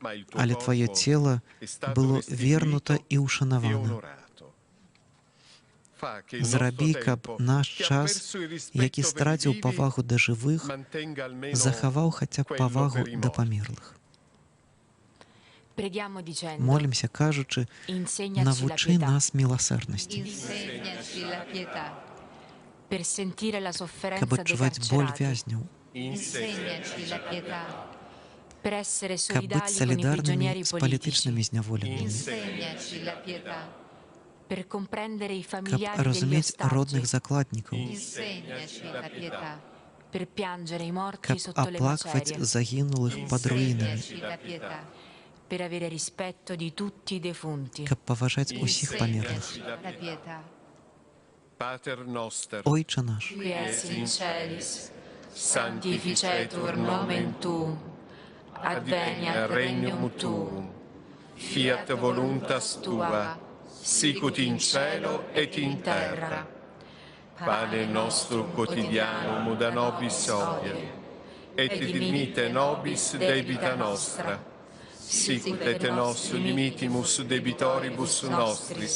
Ma il tuo Але Твоє corpo тіло è stato було restituito вернуто і e ушановано. onorato. Fa che il Зроби, nostro каб tempo, наш che ha час, perso il rispetto який per i стратив vivi, повагу до живих, mantenga almeno заховав хоча б quello повагу per i до morti. померлих. Preghiamo dicendo: Молимося, кажучи, insegnaci la навчи pietà нас милосердності, Insegnaci la pietà. per sentire la каб sofferenza dei відчувати боль carcerati, в'язнів, Insegnaci la pietà. per essere каб бути solidali con i солідарними prigionieri з politici, політичними зневоленими, Insegnaci la pietà. per comprendere i каб familiari degli розуміти родних ostaggi, закладників, Insegnaci la pietà. per piangere i morti каб sotto le оплакувати macerie, загинулих під руїнами, Insegnaci la pietà. per avere rispetto di tutti i defunti. каб поважати усіх померлих. Insegnaci la pietà. Pater noster, Ойче наш, Qui es in celis, sanctificetur nomen tuum, adveniat regnum tuum, fiat voluntas tua, sicut in cielo et in terra. Pane nostro quotidiano da nobis hodie, et dimitte nobis debita nostra, sicut et nos dimitimus debitoribus nostris,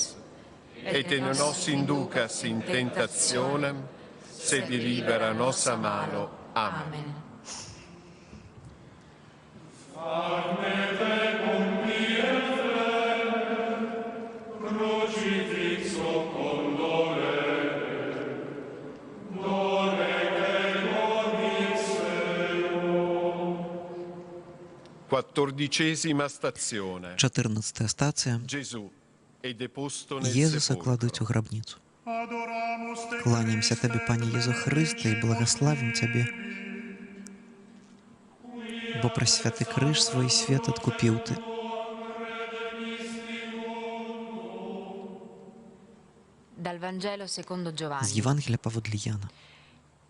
et ne nos inducas in tentationem, sed libera nos a malo. Amen. Amen. Quattordicesima stazione. 14 стація. Gesù è deposto nel Єзуса кладуть у sepolcro. гробницю. Кланяємося Тобі, Пані Єзу Христе, і благословим Тебе, бо праз святы крыж свой свет адкупіў ты. Dal Vangelo secondo З Giovanni. Євангелія паводле Яна.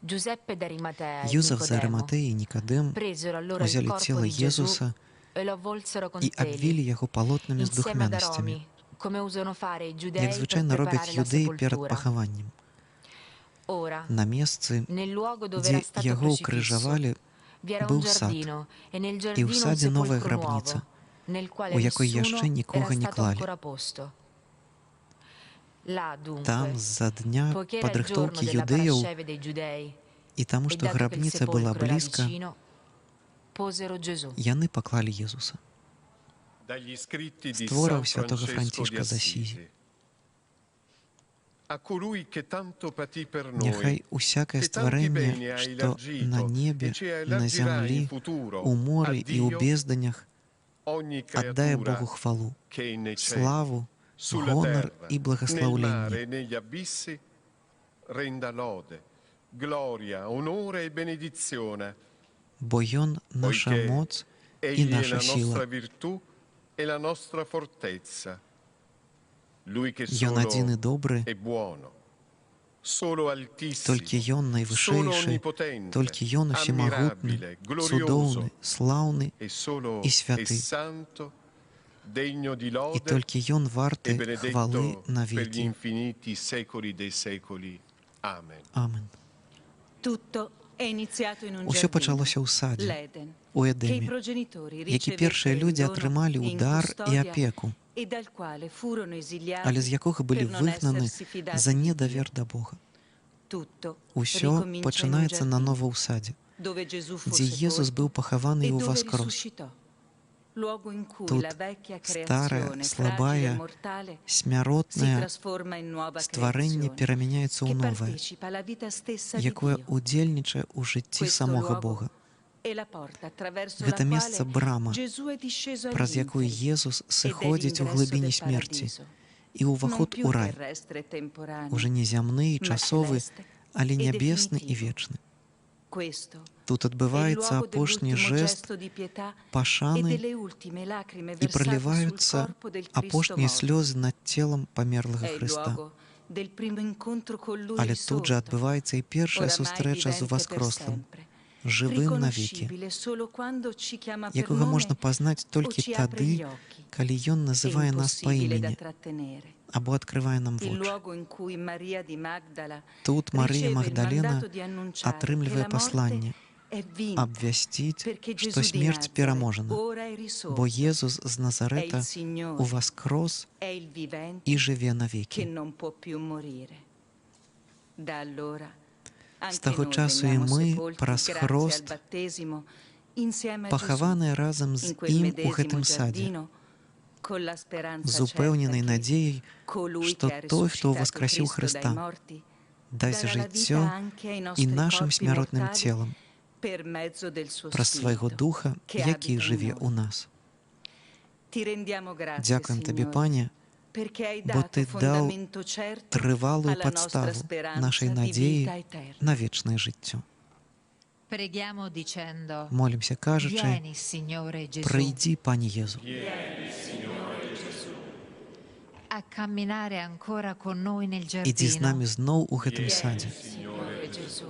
Giuseppe d'Arimatea e Юзеф з Nicodemo Ариматеї і Нікодем presero allora il узяли corpo тіло di Gesù Єсуса e lo avvolsero con і обвілі teli, його полотнами з insieme ad духмяностями, aromi, come usano fare i як giudei per звичайно роблять preparare la юдеї перед sepoltura. похованням. Ora, На месцы, nel luogo dove де era stato його crocifisso, укрижавали, vi era un був сад, giardino e nel і в giardino un саді нова sepolcro гробниця, nuovo, nel quale у якої nessuno ще нікого era не stato клали. ancora posto. Là, dunque, Там за дня poiché era il giorno підрихтовки della юдеїв parasceve dei giudei, і тому, e що dato che il гробниця була sepolcro era близько, vicino, posero Gesù. яни поклали Єсуса. Dagli scritti З di творів San святого Francesco di Францишка з Асізі. Assisi. A colui che tanto patì per Нехай noi, усяке che tanti beni створення, ha що на elargito небі, e ci на elargirà in землі, futuro, у a морі і у Dio, бездонях, ogni віддає creatura Богу хвалу, che è nei cieli, славу, sulla гонор terra, і nel благословлення. mare e negli abissi, renda lode, gloria, onore e benedizione, Бо Йон наша poiché моць і Egli è наша la nostra сила. virtù e la nostra fortezza. Lui che Йон один і solo добрий, è buono, solo тільки altissimo, Йон solo найвишейший, onnipotente, тільки Йон усімогутний, ammirabile, glorioso судовний, славний, e solo і è святий. santo, degno di І lode тільки Йон e вартий хвали benedetto per gli навіки. infiniti secoli dei secoli. Amen. Амен. Tutto è iniziato in un Усе giardino, почалося у саді, l'Eden, у che i Едемі, progenitori які ricevettero перші in люди dono отримали in удар і custodia опеку, e dal quale furono esiliati але з якого були per non вигнані essersi fidati за di Dio. недовір до Бога. Tutto Усе ricomincia in un починається giardino, наново у саді, dove Gesù fu де Єсус sepolto був похований e і dove воскрес. risuscitò. Luogo in cui Тут la vecchia старая, creazione, fragile e слабая, mortale, si смяротне trasforma in nuova створення creazione, переміняється у che нове, partecipa alla vita stessa di яке Dio. удільничає у житті Questo самого luogo Бога. è la porta attraverso Гэта la месца quale брама, Gesù è disceso праз якую all'inferi Єсус ed è сиходить у l'ingresso глибині del смерті, paradiso, і non уваход più у рай, terrestre e temporaneo, уже не земний, ma часовий, celeste але e небесний і definitivo. вічний. Questo Тут è il відбувається luogo апошній dell'ultimo жест gesto di pietà e пошани delle ultime lacrime і versate sul проливаються corpo del Cristo апошні morto. сльози над тілом померлого È il Христа. luogo del primo incontro con Lui Але тут же risorto, відбувається і перша oramai зустріча з vivente per Воскреслим, sempre, живим навіки, riconoscibile solo quando ci chiama per якого nome можна познати o тільки ci apre gli тоді, occhi, коли Він e називає нас по impossibile da імені trattenere. або відкриває нам Il очі. luogo in cui Maria di Magdala Тут Марія riceve il Магдалена mandato di annunciare che отримливає la послання morte è vinta, обвістить, perché що Gesù di смерть Nazaret переможена, ora è risorto, бо Єсус з è Назарета il Signore, увоскрес è il vivente і живе che навіки. non può più morire. Da allora З anche того noi часу і veniamo ми, sepolti праз grazie al хрост, battesimo insieme a Gesù поховані разом з in quel Ним у medesimo гэтым саді, giardino con la speranza з упевненою certa che надією, colui що che ha той, хто risuscitato воскресив Cristo dai Христа, morti дасть darà la vita життя anche ai і nostri нашим corpi смертним mortali тілом per mezzo del suo про свого Spirito Духа, che який abita in живе noi. у нас. Ti rendiamo grazie, Дякуємо Тобі, Signore, Пане, perché hai бо dato Ти дав fondamento certo тривалу alla nostra підставу speranza нашої di надії vita eterna. на вічне життя. Preghiamo dicendo: Молимося, кажучи, Vieni, Signore Gesù, прийди, Пані Єзу, a camminare ancora con noi nel іди з giardino, нами знов у гэтым саді, Signore Gesù,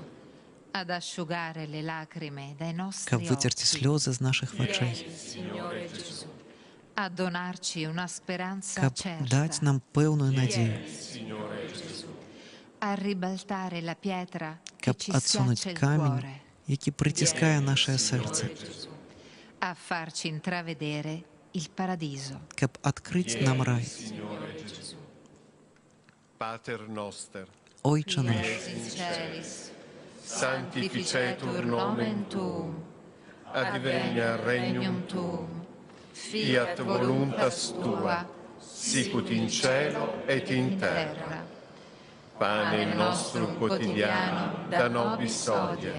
ad asciugare le lacrime dai каб nostri витерти occhi, сльози з наших очей, Signore Gesù, a donarci una speranza каб certa, дати нам певну надію, a ribaltare la pietra che каб ci відсунути schiaccia il камінь, cuore, який притискає наше серце, a farci intravedere il paradiso. каб відкрити нам рай. Pater noster, Ойче наш, In celis, sanctificetur nomen tuum, advenia regnum tuum, fiat voluntas tua, sicut in cielo et in terra. Pane nostrum quotidiano da nobis hodie,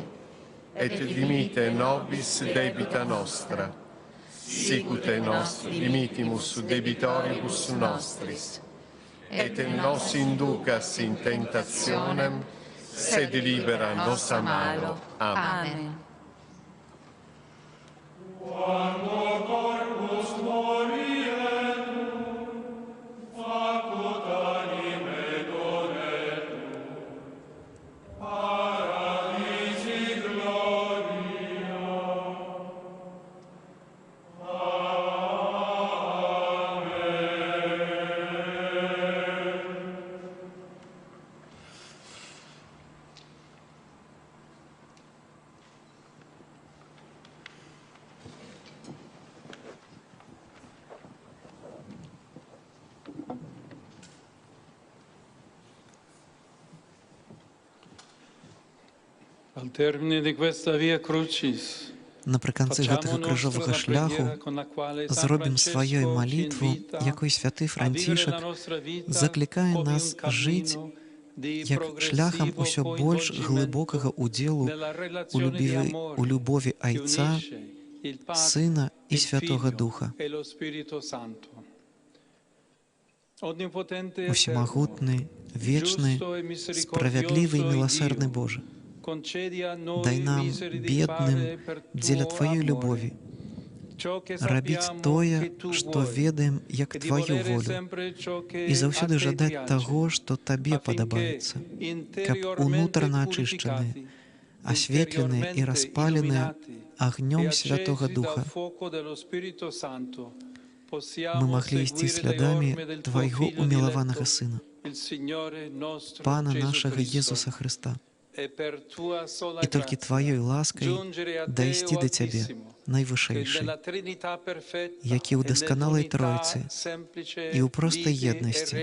et dimite nobis debita nostra, sicut et nos dimitimus debitoribus nostris, et nos inducas in tentationem, sed libera nos a malo. Amen. Amen. Al termine di questa via crucis, Напрыканцы гэтага крыжовага шляху зробім сваёй малітву, якой святы Францішак заклікае нас жыць як шляхам усё больш глыбокага ўдзелу у любові Айца, Сына і Святога Духа. Усемагутны, вечны, справядлівы і міласэрны Божа, дай нам, бедным, дзеля Тваёй любові, рабіць тое, што ведаем, як Тваю волю, і заўсёды жадаць таго, што Табе падабаецца, каб унутрана ачышчаныя, асветленыя і распаленыя агнём Святога Духа мы маглі ісці слядамі Твайго умілаванага Сына, Пана нашага Езуса Хрыста, і толькі Тваёй ласкай дайсці да Цябе, найвышэйшай, які ў дасканалай Тройцы і ў простай еднасці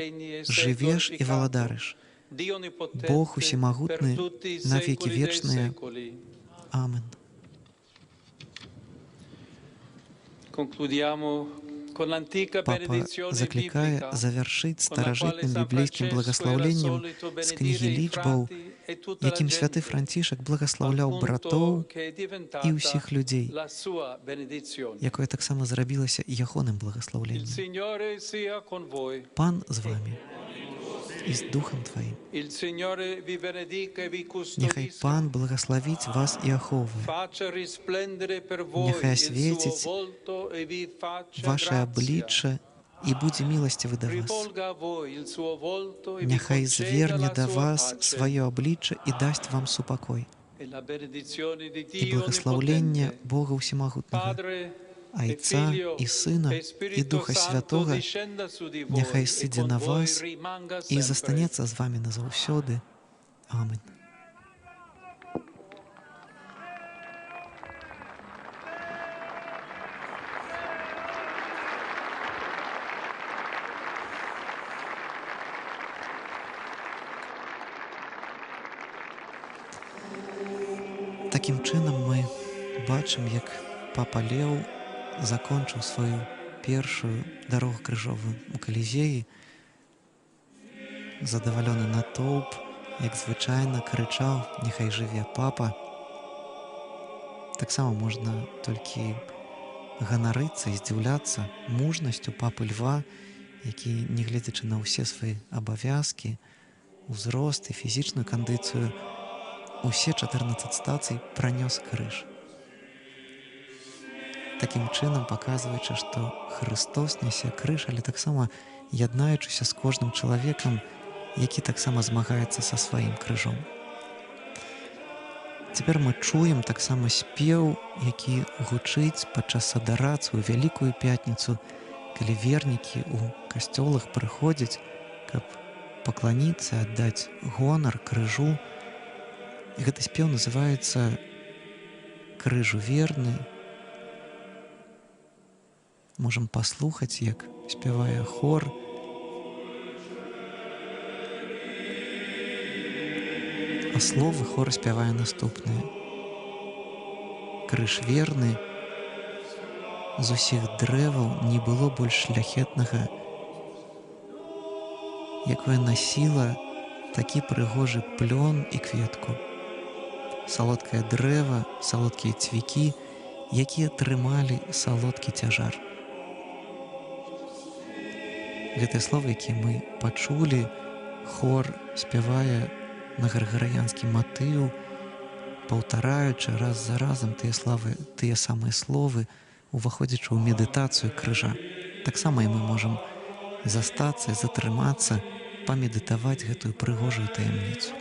жывеш і валадарыш, Бог усемагутны, навекі вечныя. Амен. Папа заклікае завяршыць старажытным біблейскім благаслаўленнем з кнігі лічбаў, якім святы Францішак благаслаўляў братоў і ўсіх людзей, якое таксама зрабілася ягоным благаслаўленнем. Пан з вамі і з Духам Тваім. Няхай Пан благаславіць вас і ахоўвае. Няхай асвеціць ваше аблічча і будзе міласцівы да вас. Няхай зверне да вас сваё аблічча і дасць вам супакой. І благаслаўленне Бога Усемагутнага, Айца і Сына і Духа Святога няхай сыдзе на вас і застанецца з вамі назаўсёды. Амен. Такім чынам мы бачым, як папа Леў закончыў сваю першую дарогу крыжовую у Калізеі. Задавалёны натоўп, як звычайна, крычаў: «Няхай жыве папа». Таксама можна толькі ганарыцца і здзіўляцца мужнасцю папы Льва, які, нягледзячы на ўсе свае абавязкі, узрост і фізічную кандыцыю, усе 14 стацый пранёс крыж. Такім чынам паказваючы, што Хрыстос нясе крыж, але таксама яднаючыся з кожным чалавекам, які таксама змагаецца са сваім крыжом. Цяпер мы чуем таксама спеў, які гучыць падчас адарацыі ў Вялікую Пятніцу, калі вернікі ў касцёлах прыходзяць, каб пакланіцца, аддаць гонар крыжу. І гэты спеў называецца «Крыжу верны». Можам паслухаць, як спявае хор. А словы хор спявае наступнае. «Крыж верны, з усіх дрэваў не было больш шляхетнага, якое насіла такі прыгожы плён і кветку. Салодкае дрэва, салодкія цвікі, якія трымалі салодкі цяжар». Гэтыя словы, якія мы пачулі, хор спявае на грыгарыянскі матыў, паўтараючы раз за разам тыя самыя словы, уваходзячы ў медытацыю крыжа. Таксама і мы можам застацца і затрымацца, памедытаваць гэтую прыгожую таямніцу.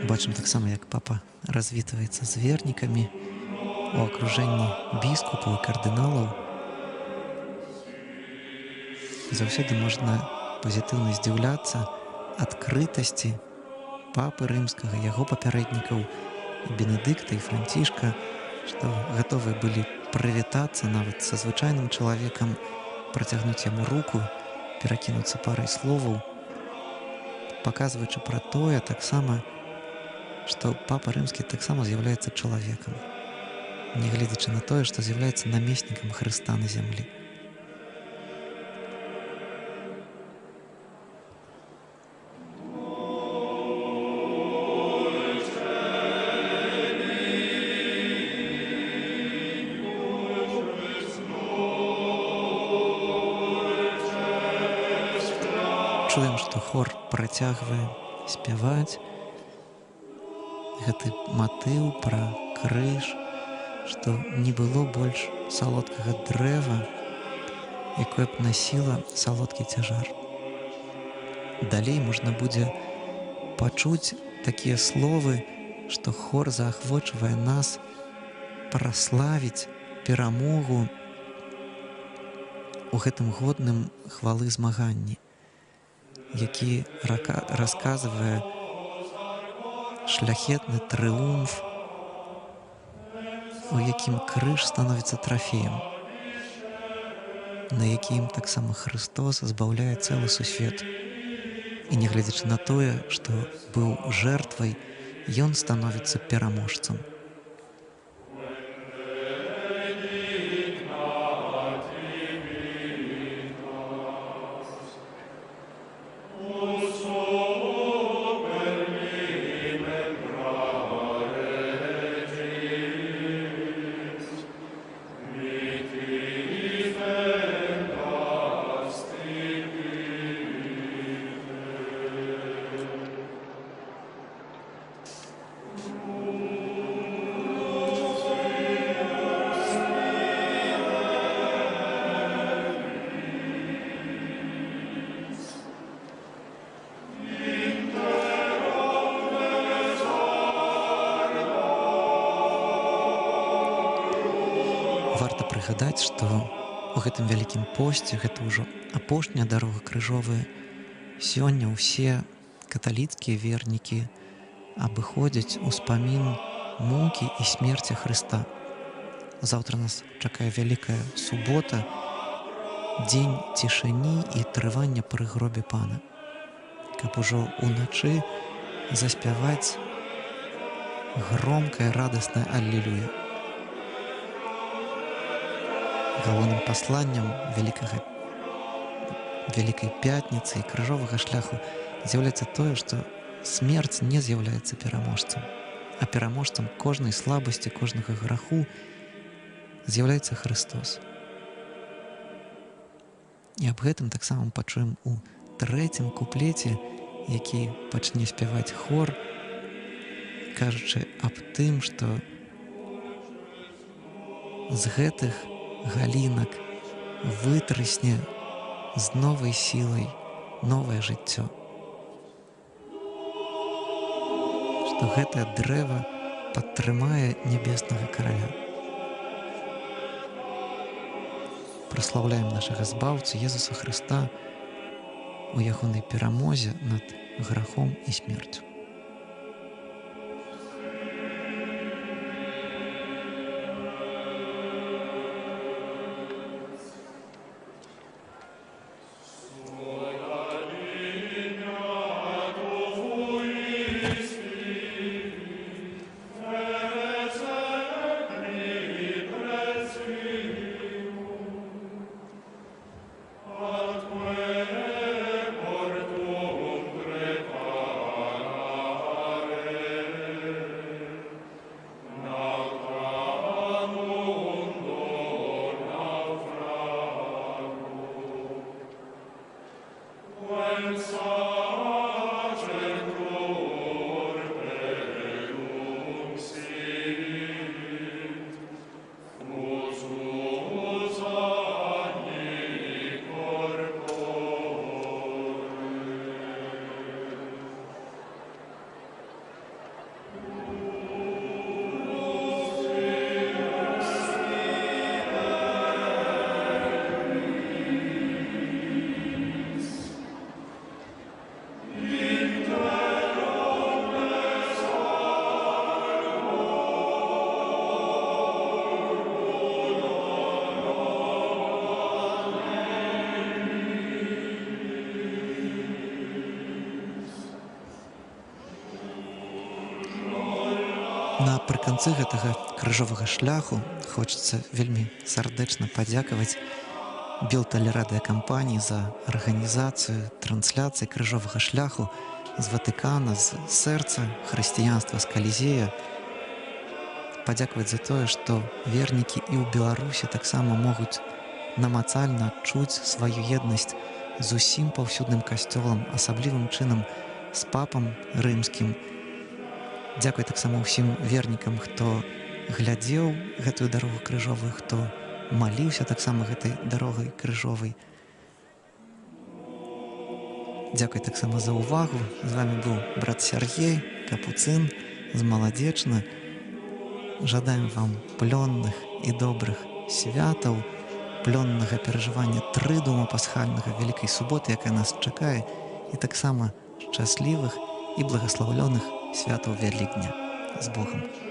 Бачым таксама, як папа развітваецца з вернікамі у акружэнні біскупаў і кардыналаў. Заўсёды можна пазітыўна здзіўляцца адкрытасці папы рымскага, яго папярэднікаў, і Бенедыкта, і Францішка, што гатовыя былі прывітацца нават са звычайным чалавекам, працягнуць яму руку, перакінуцца парай словаў, паказваючы пра тое таксама, што папа рымскі таксама з'яўляецца чалавекам, нягледзячы на тое, што з'яўляецца намеснікам Хрыста на зямлі. Чуем, што хор працягвае спяваць гэты матыў пра крыж, што не было больш салодкага дрэва, якое б насіла салодкі цяжар. Далей можна будзе пачуць такія словы, што хор заахвочвае нас праславіць перамогу у гэтым годным хвалы змаганні, які расказвае шляхетны трыумф, у якім крыж становіцца трафеем, на якім таксама Хрыстос збаўляе цэлы сусвет. І нягледзячы на тое, што быў жертвай, ён становіцца пераможцам. Варта прыгадаць, што ў гэтым вялікім посце, гэта ўжо апошняя дарога крыжовая, сёння ўсе каталіцкія вернікі абыходзяць успамін мукі і смерці Хрыста. Заўтра нас чакае вялікая субота, дзень цішыні і трывання пры гробе Пана, каб ужо ўначы заспяваць громкае радаснае аллелуя. Галоўным пасланнем Вялікай Пятніцы і крыжовага шляху з'яўляецца тое, што смерць не з'яўляецца пераможцам, а пераможцам кожнай слабасці, кожнага граху з'яўляецца Хрыстос. І аб гэтым таксама пачуем у трэцім куплеце, які пачне спяваць хор, кажучы аб тым, што з гэтых галінак вытрысне з новай сілай новае жыццё. што гэтае дрэва падтрымае нябеснага караля. Праслаўляем нашага збаўцы Езуса Хрыста у ягонай перамозе над грахом і смерцю. Напрыканцы гэтага крыжовага шляху хочацца вельмі сардэчна падзякаваць Белтэлерадыёкампаніі за арганізацыю трансляцыі крыжовага шляху з Ватыкана, з сэрца хрысціянства, з Калізея. Падзякаваць за тое, што вернікі і ў Беларусі таксама могуць намацальна адчуць сваю еднасць з усім паўсюдным касцёлам, асаблівым чынам з папам рымскім. Дзякуй таксама ўсім вернікам, хто глядзеў гэтую дарогу крыжовую, хто маліўся таксама гэтай дарогай крыжовай. Дзякуй таксама за ўвагу. З вами быў брат Сергей, капуцын з Маладзечны. Жадаем вам плённых і добрых святаў, плённага перажывання трыдума пасхальнага Вялікай суботы, якая нас чакае, і таксама шчаслівых і благаслаўлёных святаў Вялікдня. З Богам!